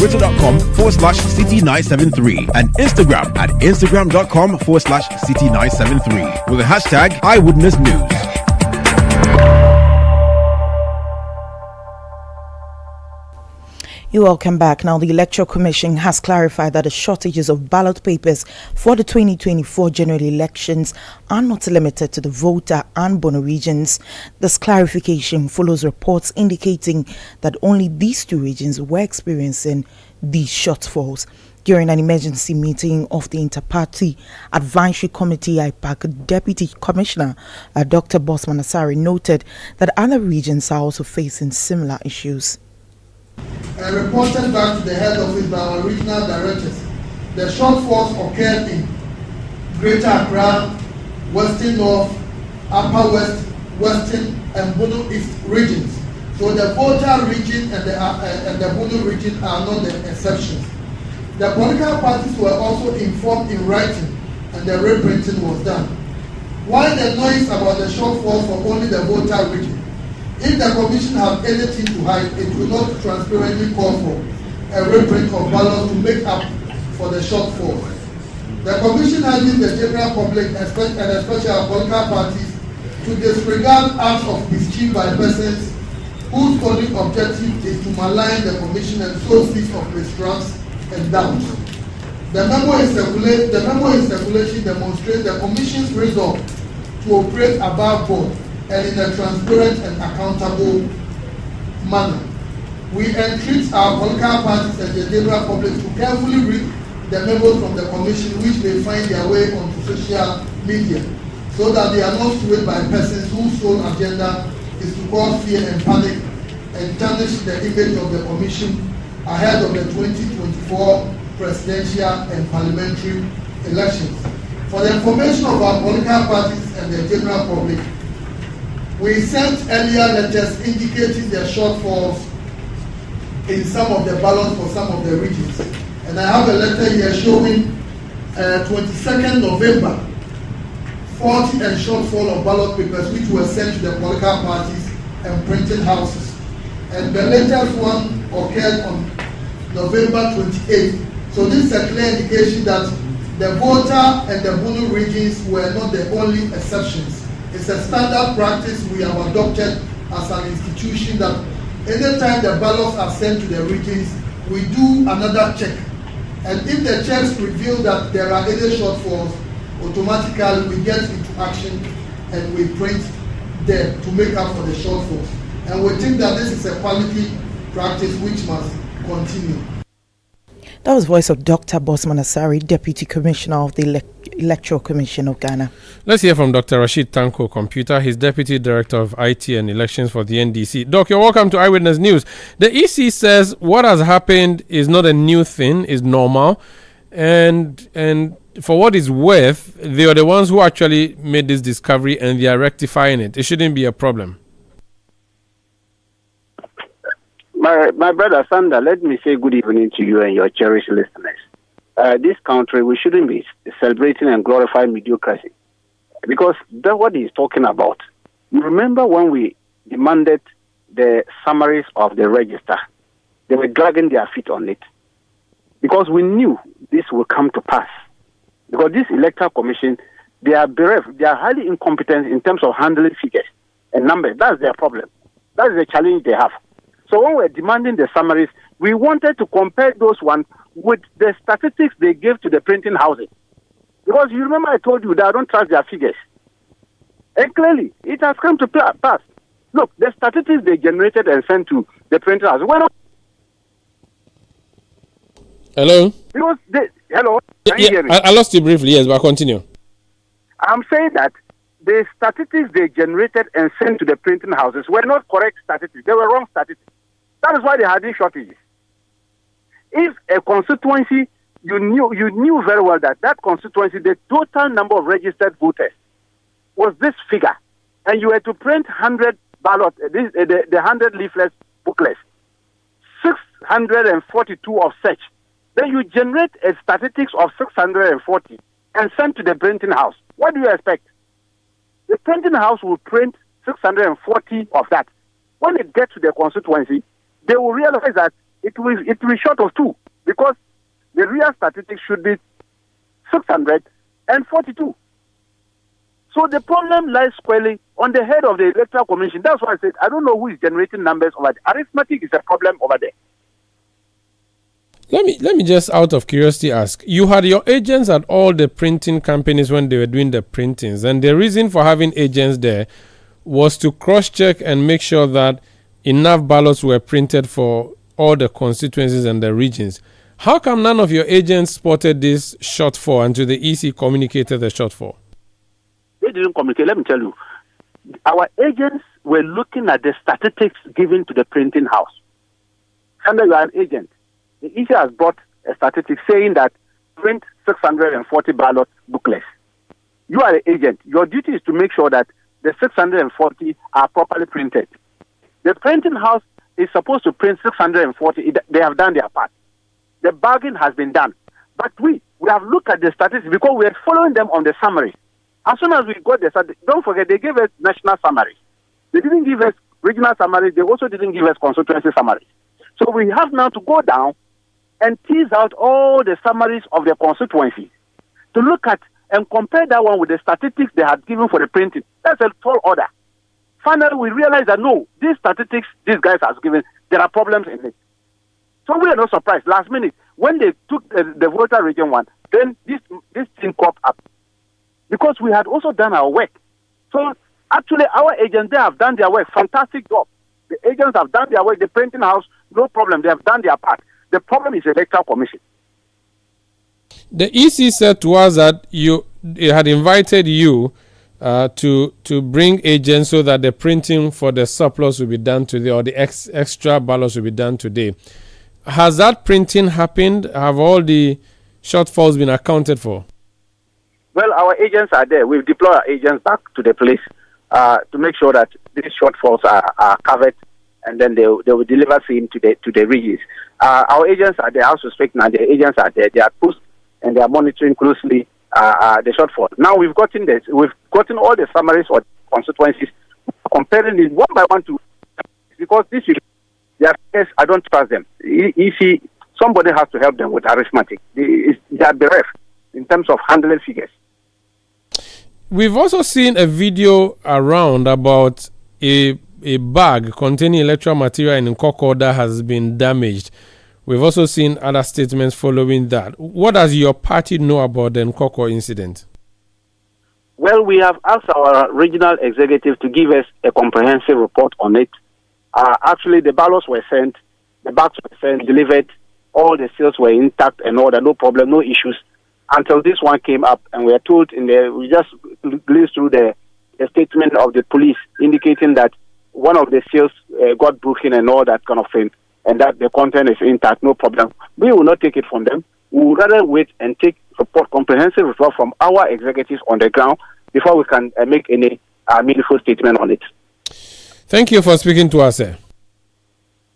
Speaker 7: Twitter.com/Citi973 and Instagram at Instagram.com/Citi973 with the hashtag Eyewitness News.
Speaker 2: You're welcome back. Now, the Electoral Commission has clarified that the shortages of ballot papers for the 2024 general elections are not limited to the Volta and Bono regions. This clarification follows reports indicating that only these two regions were experiencing these shortfalls. During an emergency meeting of the Inter-Party Advisory Committee, IPAC Deputy Commissioner Dr. Bosman Asari noted that other regions are also facing similar issues.
Speaker 8: Reported back to the head office by our regional directors, the shortfalls occurred in Greater Accra, Western North, Upper West, Western and Bono East regions. So the Volta region and the Bono region are not the exceptions. The political parties were also informed in writing and the reprinting was done. While the noise about the shortfall for only the Volta region, if the Commission have anything to hide, it will not transparently call for a reprint of ballots to make up for the shortfall. The Commission urges the general public and especially our political parties to disregard acts of mischief by persons whose only objective is to malign the Commission and sow seeds of mistrust and doubt. The memo in circulation demonstrates the Commission's resolve to operate above board and in a transparent and accountable manner. We entreat our political parties and the general public to carefully read the memos from the Commission, which may find their way onto social media, so that they are not swayed by persons whose sole agenda is to cause fear and panic and tarnish the image of the Commission ahead of the 2024 presidential and parliamentary elections. For the information of our political parties and the general public, we sent earlier letters indicating the shortfalls in some of the ballots for some of the regions. And I have a letter here showing 22nd November, 40 and shortfall of ballot papers which were sent to the political parties and printing houses. And the latest one occurred on November 28th. So this is a clear indication that the Volta and the Bono regions were not the only exceptions. It's a standard practice we have adopted as an institution that anytime the ballots are sent to the regions, we do another check. And if the checks reveal that there are any shortfalls, automatically we get into action and we print them to make up for the shortfalls. And we think that this is a quality practice which must continue.
Speaker 2: That was voice of Dr. Bosman Asari, Deputy Commissioner of the Electoral Commission of Ghana.
Speaker 1: Let's hear from Dr. Rashid Tanko Computer. He's Deputy Director of IT and Elections for the NDC. Doc, you're welcome to Eyewitness News. The EC says what has happened is not a new thing, is normal. And for what it's worth, they are the ones who actually made this discovery and they are rectifying it. It shouldn't be a problem.
Speaker 9: My brother Sanda, let me say good evening to you and your cherished listeners. This country, we shouldn't be celebrating and glorifying mediocrity because that's what he's talking about. You remember when we demanded the summaries of the register, they were dragging their feet on it because we knew this would come to pass. Because this electoral commission, they are bereft, they are highly incompetent in terms of handling figures and numbers. That's their problem. That is the challenge they have. So when we're demanding the summaries, we wanted to compare those ones with the statistics they gave to the printing houses. Because you remember I told you that I don't trust their figures. And clearly, it has come to pass. Look, the statistics they generated and sent to the printing houses were not...
Speaker 1: Hello?
Speaker 9: Because hello? Can
Speaker 1: Yeah,
Speaker 9: you hear me?
Speaker 1: I lost you briefly, yes, but continue.
Speaker 9: I'm saying that the statistics they generated and sent to the printing houses were not correct statistics. They were wrong statistics. That is why they had these shortages. If a constituency, you knew very well that constituency, the total number of registered voters was this figure, and you had to print 100 ballot, the 100 leaflet booklets, 642 of such. Then you generate a statistics of 640 and send to the printing house. What do you expect? The printing house will print 640 of that. When it gets to the constituency, they will realize that it will be short of 2 because the real statistics should be 642. So the problem lies squarely on the head of the Electoral Commission. That's why I said I don't know who is generating numbers over there. Arithmetic is a problem over there.
Speaker 1: Let me just out of curiosity ask, you had your agents at all the printing companies when they were doing the printings, and the reason for having agents there was to cross-check and make sure that enough ballots were printed for all the constituencies and the regions. How come none of your agents spotted this shortfall until the EC communicated the shortfall?
Speaker 9: They didn't communicate. Let me tell you. Our agents were looking at the statistics given to the printing house. And you are an agent. The EC has brought a statistic saying that print 640 ballot booklets. You are the agent. Your duty is to make sure that the 640 are properly printed. The printing house is supposed to print 640. They have done their part. The bargain has been done. But we have looked at the statistics because we are following them on the summary. As soon as we got the statistics, don't forget, they gave us national summaries. They didn't give us regional summaries. They also didn't give us constituency summaries. So we have now to go down and tease out all the summaries of the constituencies to look at and compare that one with the statistics they had given for the printing. That's a tall order. Finally, we realized that no, these statistics these guys have given, there are problems in it. So we are not surprised. Last minute, when they took the Volta Region 1, then this thing cropped up. Because we had also done our work. So actually, our agents, they have done their work. Fantastic job. The agents have done their work. The printing house, no problem. They have done their part. The problem is the Electoral Commission.
Speaker 1: The EC said to us that it had invited you to bring agents so that the printing for the surplus will be done today, or the extra ballots will be done today. Has that printing happened? Have all the shortfalls been accounted for?
Speaker 9: Well, our agents are there. We've deployed our agents back to the place to make sure that these shortfalls are covered, and then they will deliver same to the regions. Our agents are there. As we speak now, the agents are there. They are pushed and they are monitoring closely the shortfall. Now we've gotten this. We've gotten all the summaries for constituencies, comparing it one by one to, because this is their case. I don't trust them. If somebody has to help them with arithmetic, they are bereft in terms of handling figures.
Speaker 1: We've also seen a video around about a bag containing electoral material in Nkoko that has been damaged. We've also seen other statements following that. What does your party know about the Nkoko incident?
Speaker 9: Well, we have asked our regional executive to give us a comprehensive report on it. Actually, the ballots were sent, the bags were sent, delivered, all the seals were intact and all that, no problem, no issues. Until this one came up, and we are told we just glanced through the statement of the police indicating that one of the seals got broken and all that kind of thing, and that the content is intact, no problem. We will not take it from them. We would rather wait and take comprehensive report from our executives on the ground before we can make any meaningful statement on it.
Speaker 1: Thank you for speaking to us, sir.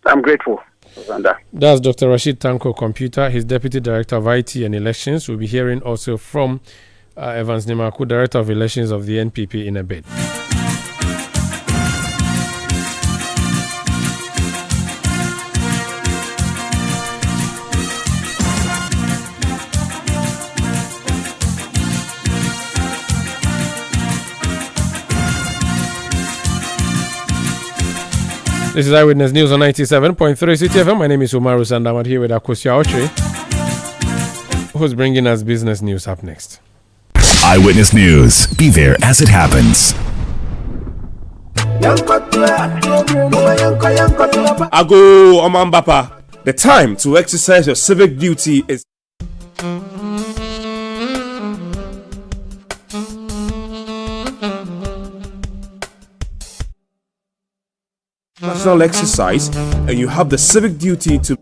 Speaker 9: I'm grateful.
Speaker 1: That's Dr. Rashid Tanko Computer. He's Deputy Director of IT and Elections. We'll be hearing also from Evans Nimaku, Director of Elections of the NPP, in a bit. This is Eyewitness News on 97.3 Citi FM. My name is Umaru Sanda Amadu, here with Akosia Ochre, who's bringing us business news up next.
Speaker 6: Eyewitness News. Be there as it happens.
Speaker 7: Ago Omambapa. The time to exercise your civic duty is national exercise, and you have the civic duty to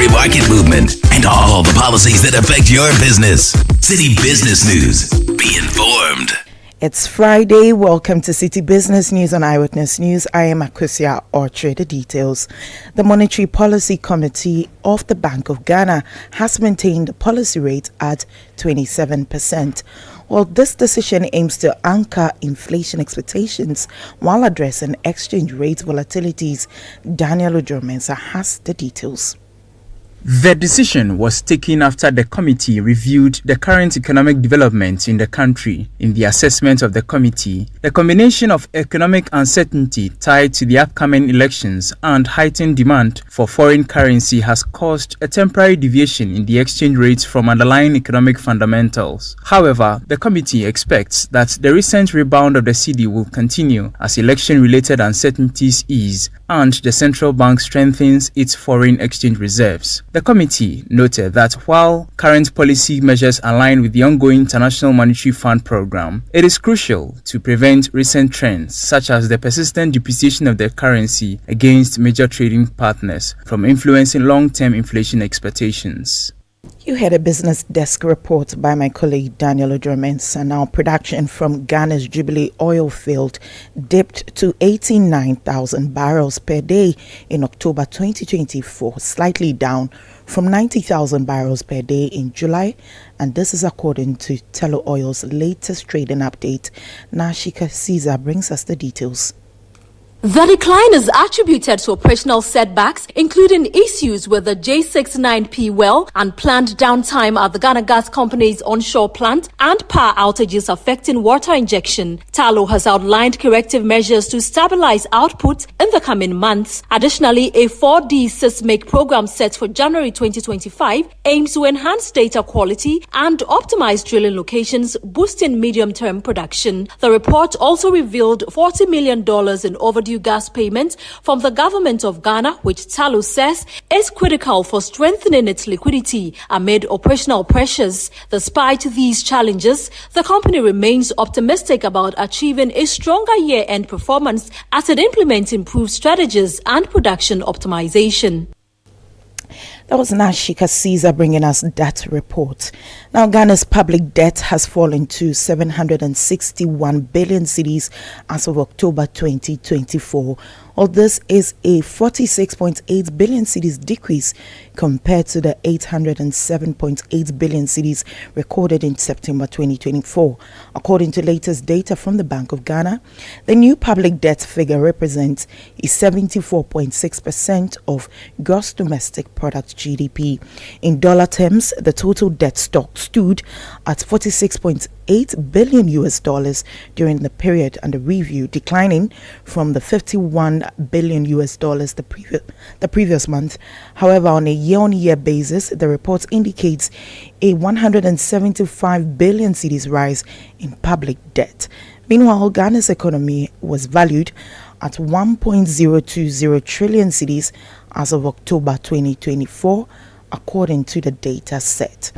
Speaker 6: every market movement and all the policies that affect your business. Citi Business News. Be informed.
Speaker 2: It's Friday. Welcome to Citi Business News on Eyewitness News. I am Akusia Orche. The details. The Monetary Policy Committee of the Bank of Ghana has maintained the policy rate at 27%. Well, this decision aims to anchor inflation expectations while addressing exchange rate volatilities. Daniel Ojomensa has the details.
Speaker 10: The decision was taken after the committee reviewed the current economic developments in the country. In the assessment of the committee, the combination of economic uncertainty tied to the upcoming elections and heightened demand for foreign currency has caused a temporary deviation in the exchange rates from underlying economic fundamentals. However, the committee expects that the recent rebound of the cedi will continue as election-related uncertainties ease and the central bank strengthens its foreign exchange reserves. The committee noted that while current policy measures align with the ongoing International Monetary Fund program, it is crucial to prevent recent trends such as the persistent depreciation of the currency against major trading partners from influencing long-term inflation expectations.
Speaker 2: You had a business desk report by my colleague Daniel Ojomensa. Now, production from Ghana's Jubilee oil field dipped to 89,000 barrels per day in October 2024, slightly down from 90,000 barrels per day in July, and this is according to Tullow Oil's latest trading update. Nashika Caesar brings us the details.
Speaker 11: The decline is attributed to operational setbacks, including issues with the J69P well and planned downtime at the Ghana Gas Company's onshore plant and power outages affecting water injection. Tullow has outlined corrective measures to stabilize output in the coming months. Additionally, a 4D seismic program set for January 2025 aims to enhance data quality and optimize drilling locations, boosting medium-term production. The report also revealed $40 million in overdue gas payments from the government of Ghana, which Tullow says is critical for strengthening its liquidity amid operational pressures. Despite these challenges, the company remains optimistic about achieving a stronger year-end performance as it implements improved strategies and production optimization.
Speaker 2: That was Nashika Caesar bringing us that report. Now, Ghana's public debt has fallen to 761 billion cedis as of October 2024. Well, this is a 46.8 billion cedis decrease compared to the 807.8 billion cedis recorded in September 2024. According to latest data from the Bank of Ghana, the new public debt figure represents a 74.6% of gross domestic product GDP. In dollar terms, the total debt stock stood at $46.8 billion during the period under review, declining from the $51 billion the previous month. However, on a year-on-year basis, the report indicates a 175 billion cedis rise in public debt. Meanwhile, Ghana's economy was valued at 1.020 trillion cedis as of October 2024, according to the data set.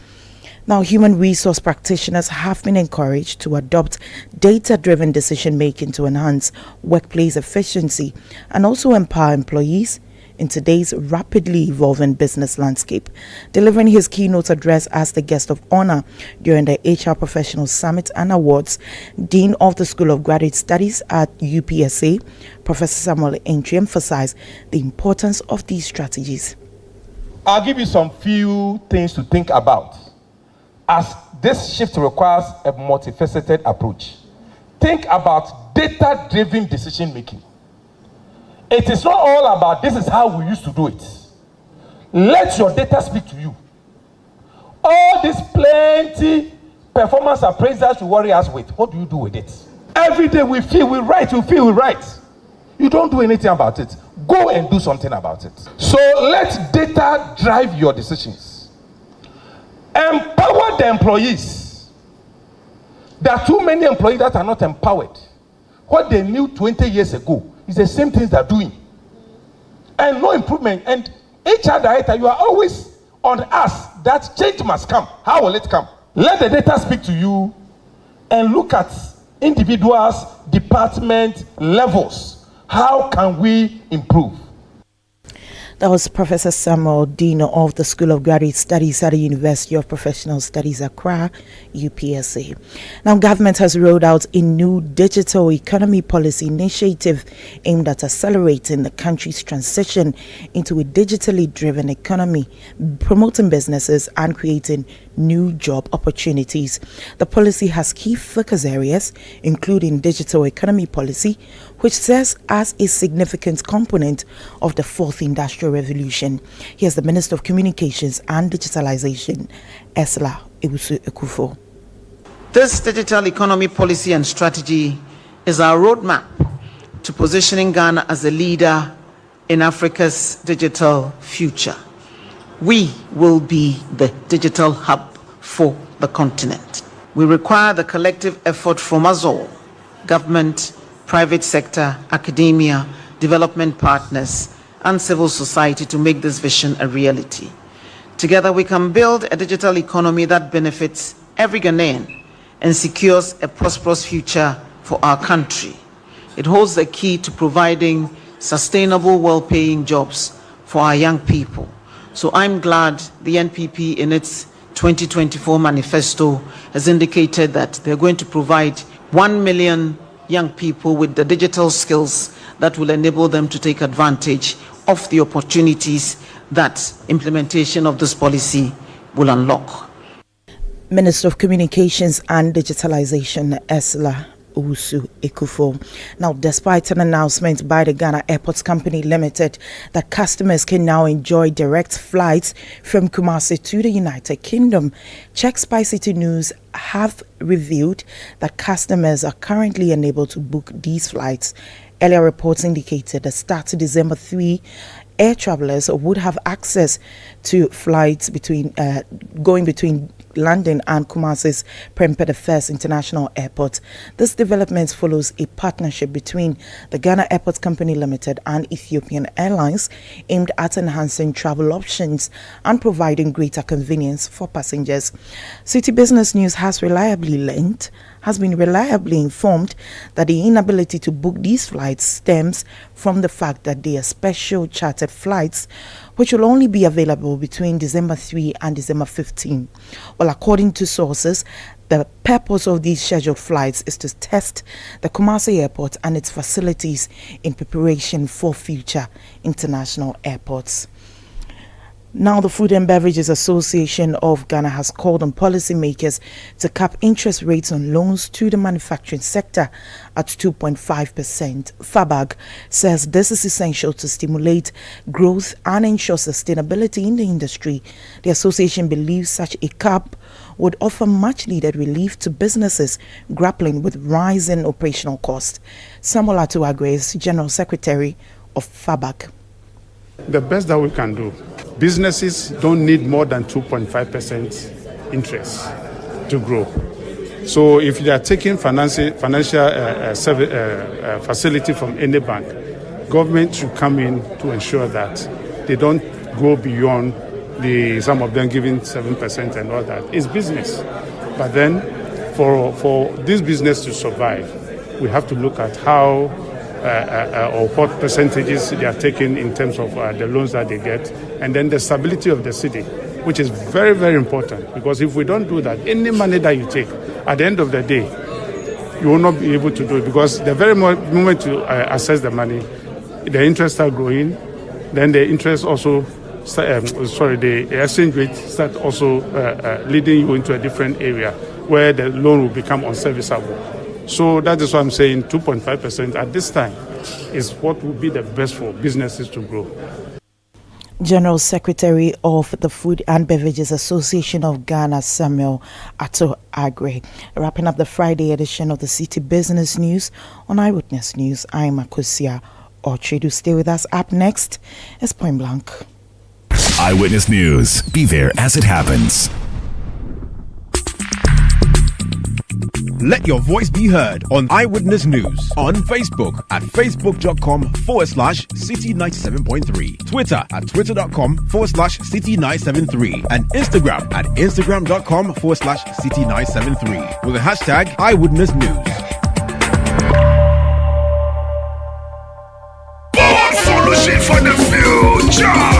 Speaker 2: Now, human resource practitioners have been encouraged to adopt data-driven decision-making to enhance workplace efficiency and also empower employees in today's rapidly evolving business landscape. Delivering his keynote address as the guest of honor during the HR Professional Summit and Awards, Dean of the School of Graduate Studies at UPSA, Professor Samuel Entry, emphasized the importance of these strategies.
Speaker 12: I'll give you some few things to think about, as this shift requires a multifaceted approach. Think about data-driven decision-making. It is not all about this is how we used to do it. Let your data speak to you. All these plenty performance appraisals you worry us with, what do you do with it? Every day we feel we write, You don't do anything about it. Go and do something about it. So let data drive your decisions. Empower the employees. There are too many employees that are not empowered. What they knew 20 years ago is the same things they're doing. And no improvement. And HR director, you are always on us that change must come. How will it come? Let the data speak to you and look at individuals, department levels. How can we improve?
Speaker 2: That was Professor Samuel, Dean of the School of Graduate Studies at the University of Professional Studies, Accra, UPSA. Now, government has rolled out a new digital economy policy initiative aimed at accelerating the country's transition into a digitally driven economy, promoting businesses and creating new job opportunities. The policy has key focus areas, including digital economy policy, which serves as a significant component of the fourth industrial revolution. Here's the Minister of Communications and Digitalization, Ursula Ekuffo.
Speaker 13: This digital economy policy and strategy is our roadmap to positioning Ghana as a leader in Africa's digital future. We will be the digital hub for the continent. We require the collective effort from us all, government, private sector, academia, development partners, and civil society to make this vision a reality. Together we can build a digital economy that benefits every Ghanaian and secures a prosperous future for our country. It holds the key to providing sustainable, well-paying jobs for our young people. So I'm glad the NPP in its 2024 manifesto has indicated that they're going to provide 1 million young people with the digital skills that will enable them to take advantage of the opportunities that implementation of this policy will unlock.
Speaker 2: Minister of Communications and Digitalization, Ursula Ekuffo. Now, despite an announcement by the Ghana Airports Company Limited that customers can now enjoy direct flights from Kumasi to the United Kingdom, checks by Citi News have revealed that customers are currently unable to book these flights. Earlier reports indicated that starting December 3, air travelers would have access to flights going between London and Kumasi's Prempeh I International Airport. This development follows a partnership between the Ghana Airports Company Limited and Ethiopian Airlines aimed at enhancing travel options and providing greater convenience for passengers. Citi Business News has been reliably informed that the inability to book these flights stems from the fact that they are special chartered flights which will only be available between December 3 and December 15. Well, according to sources, the purpose of these scheduled flights is to test the Kumasi Airport and its facilities in preparation for future international airports. Now, the Food and Beverages Association of Ghana has called on policymakers to cap interest rates on loans to the manufacturing sector at 2.5%. FABAG says this is essential to stimulate growth and ensure sustainability in the industry. The association believes such a cap would offer much-needed relief to businesses grappling with rising operational costs. Samuel Atuagwe is General Secretary of FABAG.
Speaker 14: The best that we can do, businesses don't need more than 2.5% interest to grow. So if they are taking financial facility from any bank, government should come in to ensure that they don't go beyond some of them giving 7% and all that. It's business. But then for this business to survive, we have to look at how or what percentages they are taking in terms of the loans that they get, and then the stability of the city, which is very, very important, because if we don't do that, any money that you take, at the end of the day, you will not be able to do it, because the very moment you access the money, the interest start growing, then the interest also, the exchange rate start also leading you into a different area where the loan will become unserviceable. So that is what I'm saying, 2.5% at this time is what would be the best for businesses to grow.
Speaker 2: General Secretary of the Food and Beverages Association of Ghana, Samuel Atuagwe. Wrapping up the Friday edition of the Citi Business News on Eyewitness News, I'm Akosia Orchidu. Stay with us. Up next is Point Blank.
Speaker 6: Eyewitness News. Be there as it happens.
Speaker 15: Let your voice be heard on Eyewitness News on Facebook at facebook.com/Citi97.3, Twitter at twitter.com/Citi973, and Instagram at instagram.com/Citi973 with the hashtag Eyewitness News.
Speaker 6: Solution for the future.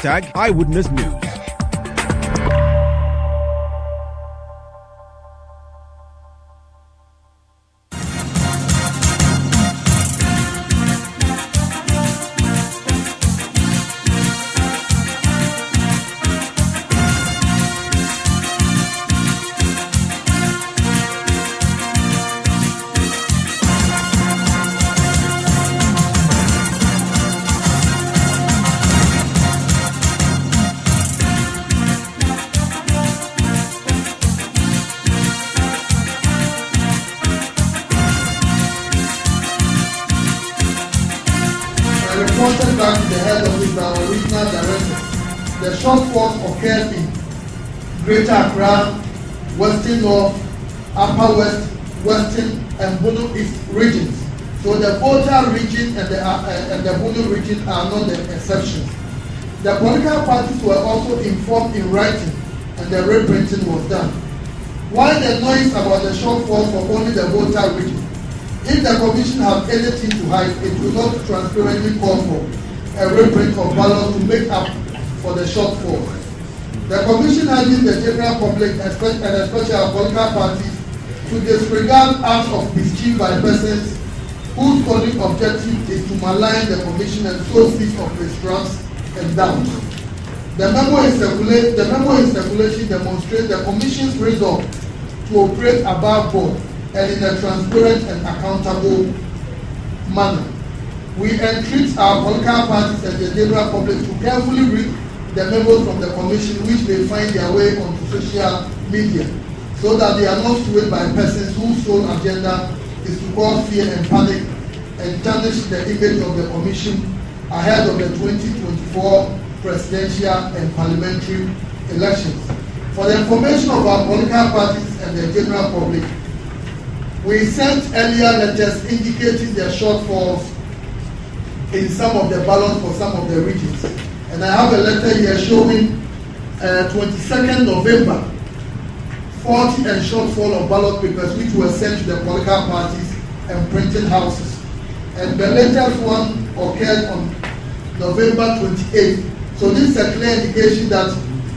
Speaker 15: #Eyewitness News.
Speaker 8: Reported back to the head office by our regional director, the shortfalls occurred in Greater Accra, Western North, Upper West, Western, and Bono East regions. So the Volta region and the Bono region are not the exceptions. The political parties were also informed in writing, and the reprinting was done. While the noise about the shortfalls for only the Volta region, if the commission has anything to hide, it will not transparently call for a reprint of ballots to make up for the shortfall. The commission urges the general public, and especially our political parties, to disregard acts of mischief by persons whose only objective is to malign the commission and sow seeds of mistrust and doubt. The memo in circulation demonstrates the commission's resolve to operate above board and in a transparent and accountable manner. We entreat our political parties and the general public to carefully read the memos from the commission, which may find their way onto social media, so that they are not swayed by persons whose sole agenda is to cause fear and panic and tarnish the image of the commission ahead of the 2024 presidential and parliamentary elections. For the information of our political parties and the general public, we sent earlier letters indicating the shortfalls in some of the ballots for some of the regions. And I have a letter here showing 22nd November, 40 and shortfall of ballot papers which were sent to the political parties and printing houses. And the latest one occurred on November 28th. So this is a clear indication that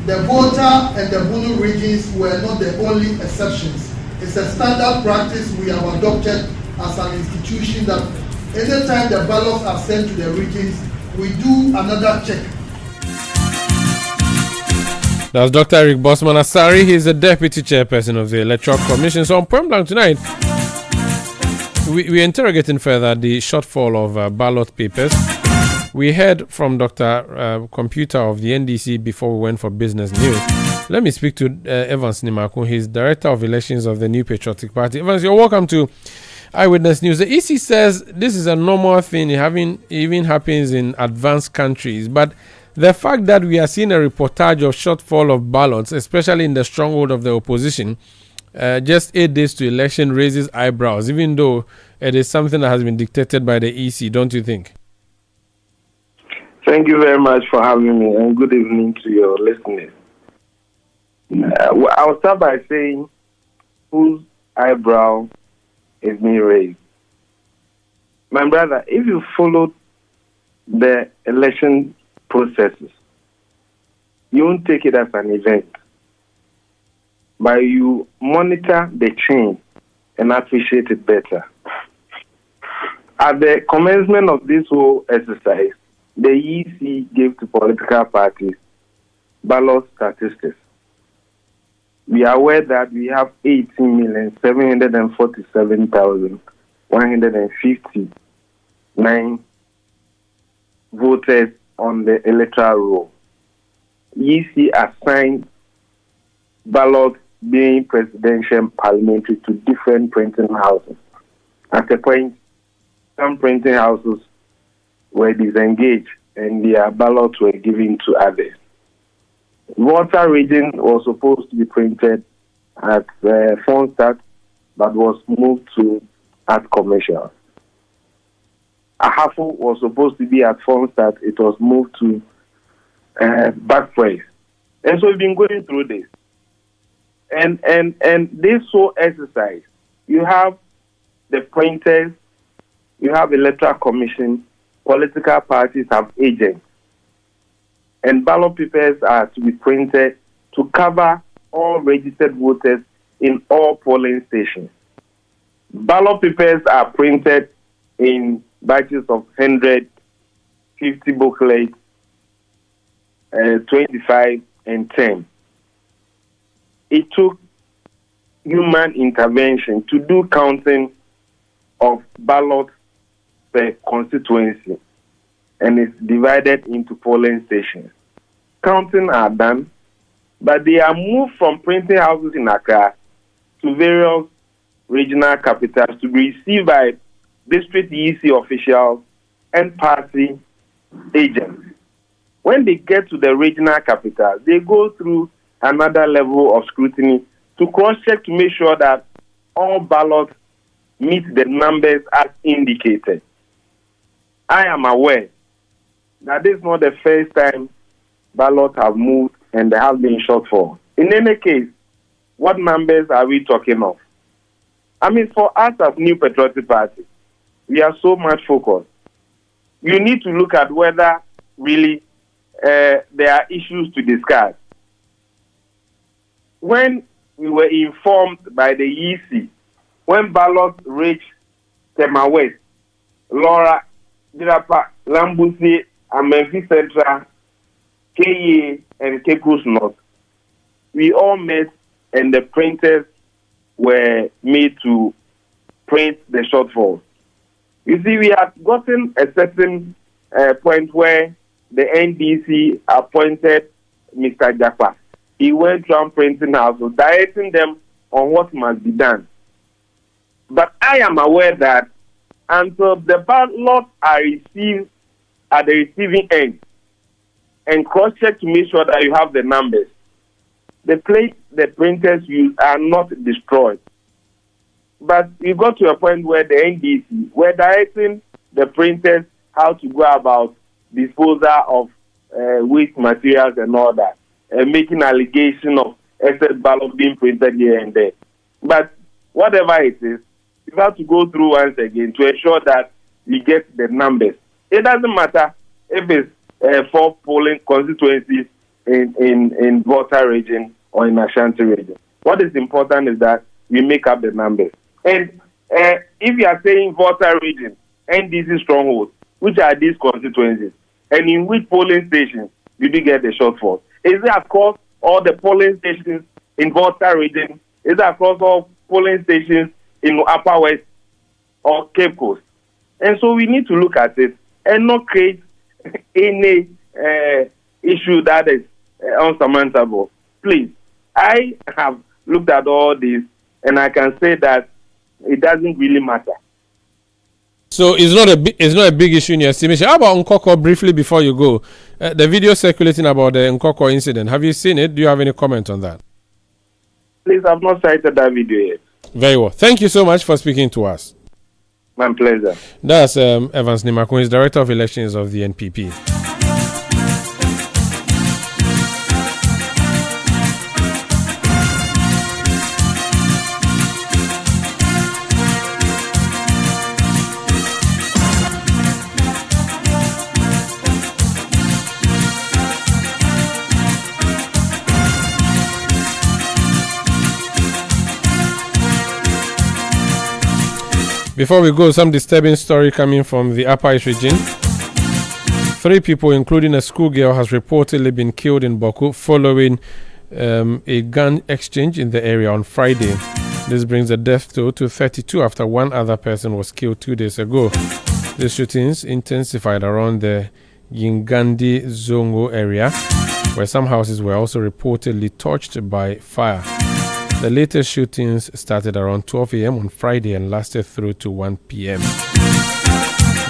Speaker 8: the Volta and the Bono regions were not the only exceptions. It's a standard practice we have adopted as an institution that anytime the ballots are sent to the regions, we do another check.
Speaker 1: That's Dr. Eric Bosman Asari. He's the Deputy Chairperson of the Electoral Commission. So on Point Blank tonight, we're interrogating further the shortfall of ballot papers. We heard from Dr. Computer of the NDC before we went for business news. Let me speak to Evans Nimaku. He's Director of Elections of the New Patriotic Party. Evans, you're welcome to Eyewitness News. The EC says this is a normal thing, even happens in advanced countries. But the fact that we are seeing a reportage of shortfall of ballots, especially in the stronghold of the opposition, just 8 days to election raises eyebrows, even though it is something that has been dictated by the EC, don't you think?
Speaker 16: Thank you very much for having me, and good evening to your listeners. I'll start by saying whose eyebrow is being raised. My brother, if you followed the election processes, you won't take it as an event, but you monitor the change and appreciate it better. At the commencement of this whole exercise, the EC gave to political parties ballot statistics. We are aware that we have 18,747,159 voters on the electoral roll. EC assigned ballots being presidential and parliamentary to different printing houses. At a point, some printing houses were disengaged and their ballots were given to others. Volta region was supposed to be printed at Fonstadt, but was moved to at Commercial. Ahafo was supposed to be at Fonstadt, it was moved to Backpraise. And so we've been going through this. And this whole exercise, you have the printers, you have electoral commission, political parties have agents. and ballot papers are to be printed to cover all registered voters in all polling stations. Ballot papers are printed in batches of 100, 50 booklets, 25, and 10. It took human intervention to do counting of ballots per constituency, and it's divided into polling stations. Counting are done, but they are moved from printing houses in Accra to various regional capitals to be received by district EC officials and party agents. When they get to the regional capital, they go through another level of scrutiny to cross-check to make sure that all ballots meet the numbers as indicated. I am aware that this is not the first time ballots have moved and there have been shortfalls. In any case, what numbers are we talking of? I mean, for us as New Patriotic Party, we are so much focused. You need to look at whether really there are issues to discuss. When we were informed by the EC, when ballots reached Tema West, Laura, Dirapa, Lambusi, and Memphis Central, KE, and Kekus North, we all met and the printers were made to print the shortfalls. You see, we have gotten a certain point where the NDC appointed Mr. Japa. He went around printing houses, directing them on what must be done. But I am aware that until the ballots are received at the receiving end and cross-check to make sure that you have the numbers, the plates the printers use are not destroyed. But we got to a point where the NDC were directing the printers how to go about disposal of waste materials and all that, making allegation of excess ballot being printed here and there. But whatever it is, you have to go through once again to ensure that we get the numbers. It doesn't matter if it's 4 polling constituencies in Volta region or in Ashanti region. What is important is that we make up the numbers. And if you are saying Volta region, NDC stronghold, which are these constituencies, and in which polling stations did you get the shortfall? Is it across all the polling stations in Volta region? Is it across all polling stations in Upper West or Cape Coast? And so we need to look at it and not create any issue that is unsurmountable. Please, I have looked at all this and I can say that it doesn't really matter.
Speaker 1: So it's not a big issue in your estimation. How about Nkoko briefly before you go? The video circulating about the Nkoko incident, have you seen it? Do you have any comment on that?
Speaker 16: Please, I've not cited that video yet.
Speaker 1: Very well. Thank you so much for speaking to us.
Speaker 16: My pleasure.
Speaker 1: That's Evans Nimakun, he's Director of Elections of the NPP. Before we go, some disturbing story coming from the Upper East region. 3 people, including a schoolgirl, has reportedly been killed in Boku following a gun exchange in the area on Friday. This brings the death toll to 32 after one other person was killed 2 days ago. The shootings intensified around the Yingandi Zongo area, where some houses were also reportedly touched by fire. The latest shootings started around 12 a.m. on Friday and lasted through to 1 p.m.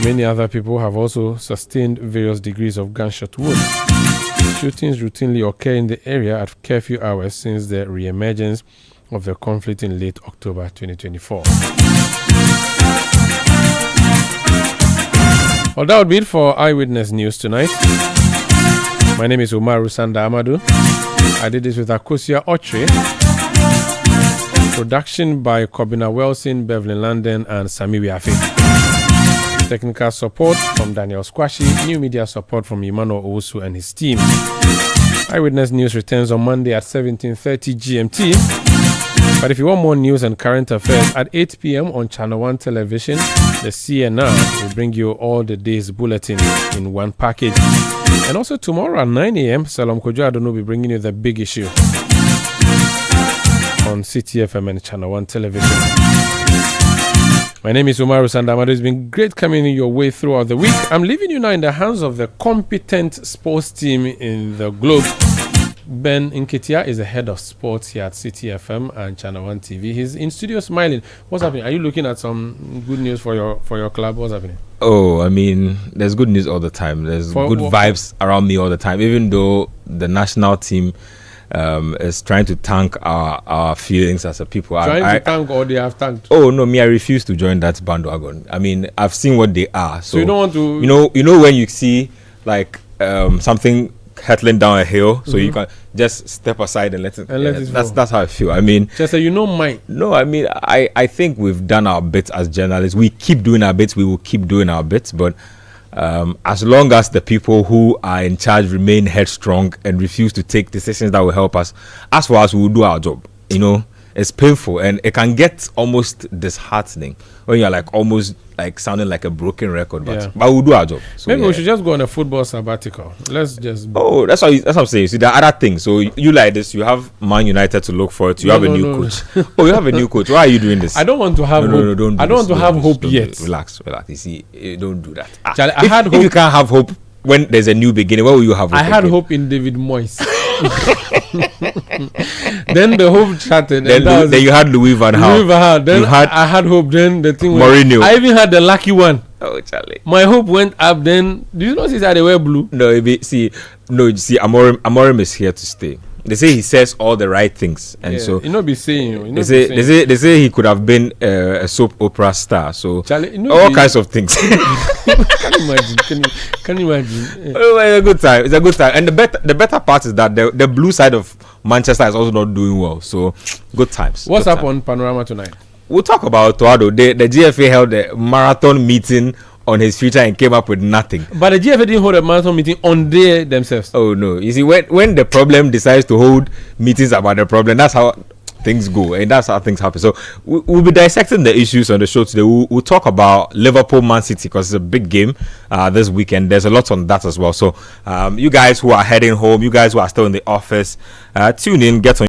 Speaker 1: Many other people have also sustained various degrees of gunshot wounds. Shootings routinely occur in the area at curfew hours since the re-emergence of the conflict in late October 2024. Well, that would be it for Eyewitness News tonight. My name is Umaru Sanda Amadu. I did this with Akosia Oche. Production by Kobina Wilson, Beverly London, and Sami Wiafi. Technical support from Daniel Squashi. New media support from Emmanuel Owusu and his team. Eyewitness News returns on Monday at 17:30 GMT. But if you want more news and current affairs, at 8 p.m. on Channel 1 Television, the CNR will bring you all the day's bulletin in one package. And also tomorrow at 9 a.m., Salom Kojo Adon will be bringing you the big issue on Citi FM and Channel 1 Television. My name is Umaru Sanda Amadu. It's been great coming your way throughout the week. I'm leaving you now in the hands of the competent sports team in the globe. Ben Nketia is the head of sports here at Citi FM and Channel 1 TV. He's in studio smiling. What's happening? Are you looking at some good news for your club? What's happening?
Speaker 17: Oh, I mean, there's good news all the time. There's good vibes around me all the time. Even though the national team is trying to tank our feelings as a people.
Speaker 1: Trying to tank or they have tanked?
Speaker 17: Oh no, me, I refuse to join that bandwagon. I mean, I've seen what they are. So
Speaker 1: you don't want to.
Speaker 17: You know when you see like something hurtling down a hill, so you can just step aside and let it. That's how I feel. I mean,
Speaker 1: just say mine.
Speaker 17: No, I mean, I think we've done our bit as journalists. We keep doing our bits. We will keep doing our bits, but. As long as the people who are in charge remain headstrong and refuse to take decisions that will help us, as for us, we will do our job. You know, it's painful and it can get almost disheartening when you're like almost like sounding like a broken record. But we'll do our job. So,
Speaker 1: maybe we should just go on a football sabbatical. Let's just.
Speaker 17: Oh, that's what I'm saying. See, there are other things. So you like this, you have Man United to look forward to. You have a new coach. Oh, you have a new coach. Why are you doing this?
Speaker 1: I don't want to have hope.
Speaker 17: No, don't.
Speaker 1: I don't want to have hope yet.
Speaker 17: Relax. You see, don't do that.
Speaker 1: Charlie,
Speaker 17: if you can't have hope when there's a new beginning, where will you have hope?
Speaker 1: I had hope in David Moyes. Then the hope shattered.
Speaker 17: Then you had Louis van Gaal.
Speaker 1: Then I had hope. Then the thing
Speaker 17: Mourinho.
Speaker 1: I even had the lucky one.
Speaker 17: Oh, Charlie.
Speaker 1: My hope went up. Then do you notice that they were blue?
Speaker 17: No, see, Amorim is here to stay. They say he says all the right things, and so
Speaker 1: be saying.
Speaker 17: They say he could have been a soap opera star. So
Speaker 1: Charlie,
Speaker 17: all kinds of things.
Speaker 1: Can you imagine? Can you imagine?
Speaker 17: Oh, it's a good time. It's a good time, and the better part is that the blue side of Manchester is also not doing well. So good times.
Speaker 1: What's up on Panorama tonight?
Speaker 17: We'll talk about Toado. The GFA held a marathon meeting on his future and came up with nothing.
Speaker 1: But the GFA didn't hold a marathon meeting on themselves.
Speaker 17: Oh no! You see, when the problem decides to hold meetings about the problem, that's how things go, and that's how things happen. So we'll be dissecting the issues on the show today. We'll talk about Liverpool Man City because it's a big game this weekend. There's a lot on that as well. So you guys who are heading home, you guys who are still in the office, tune in, get on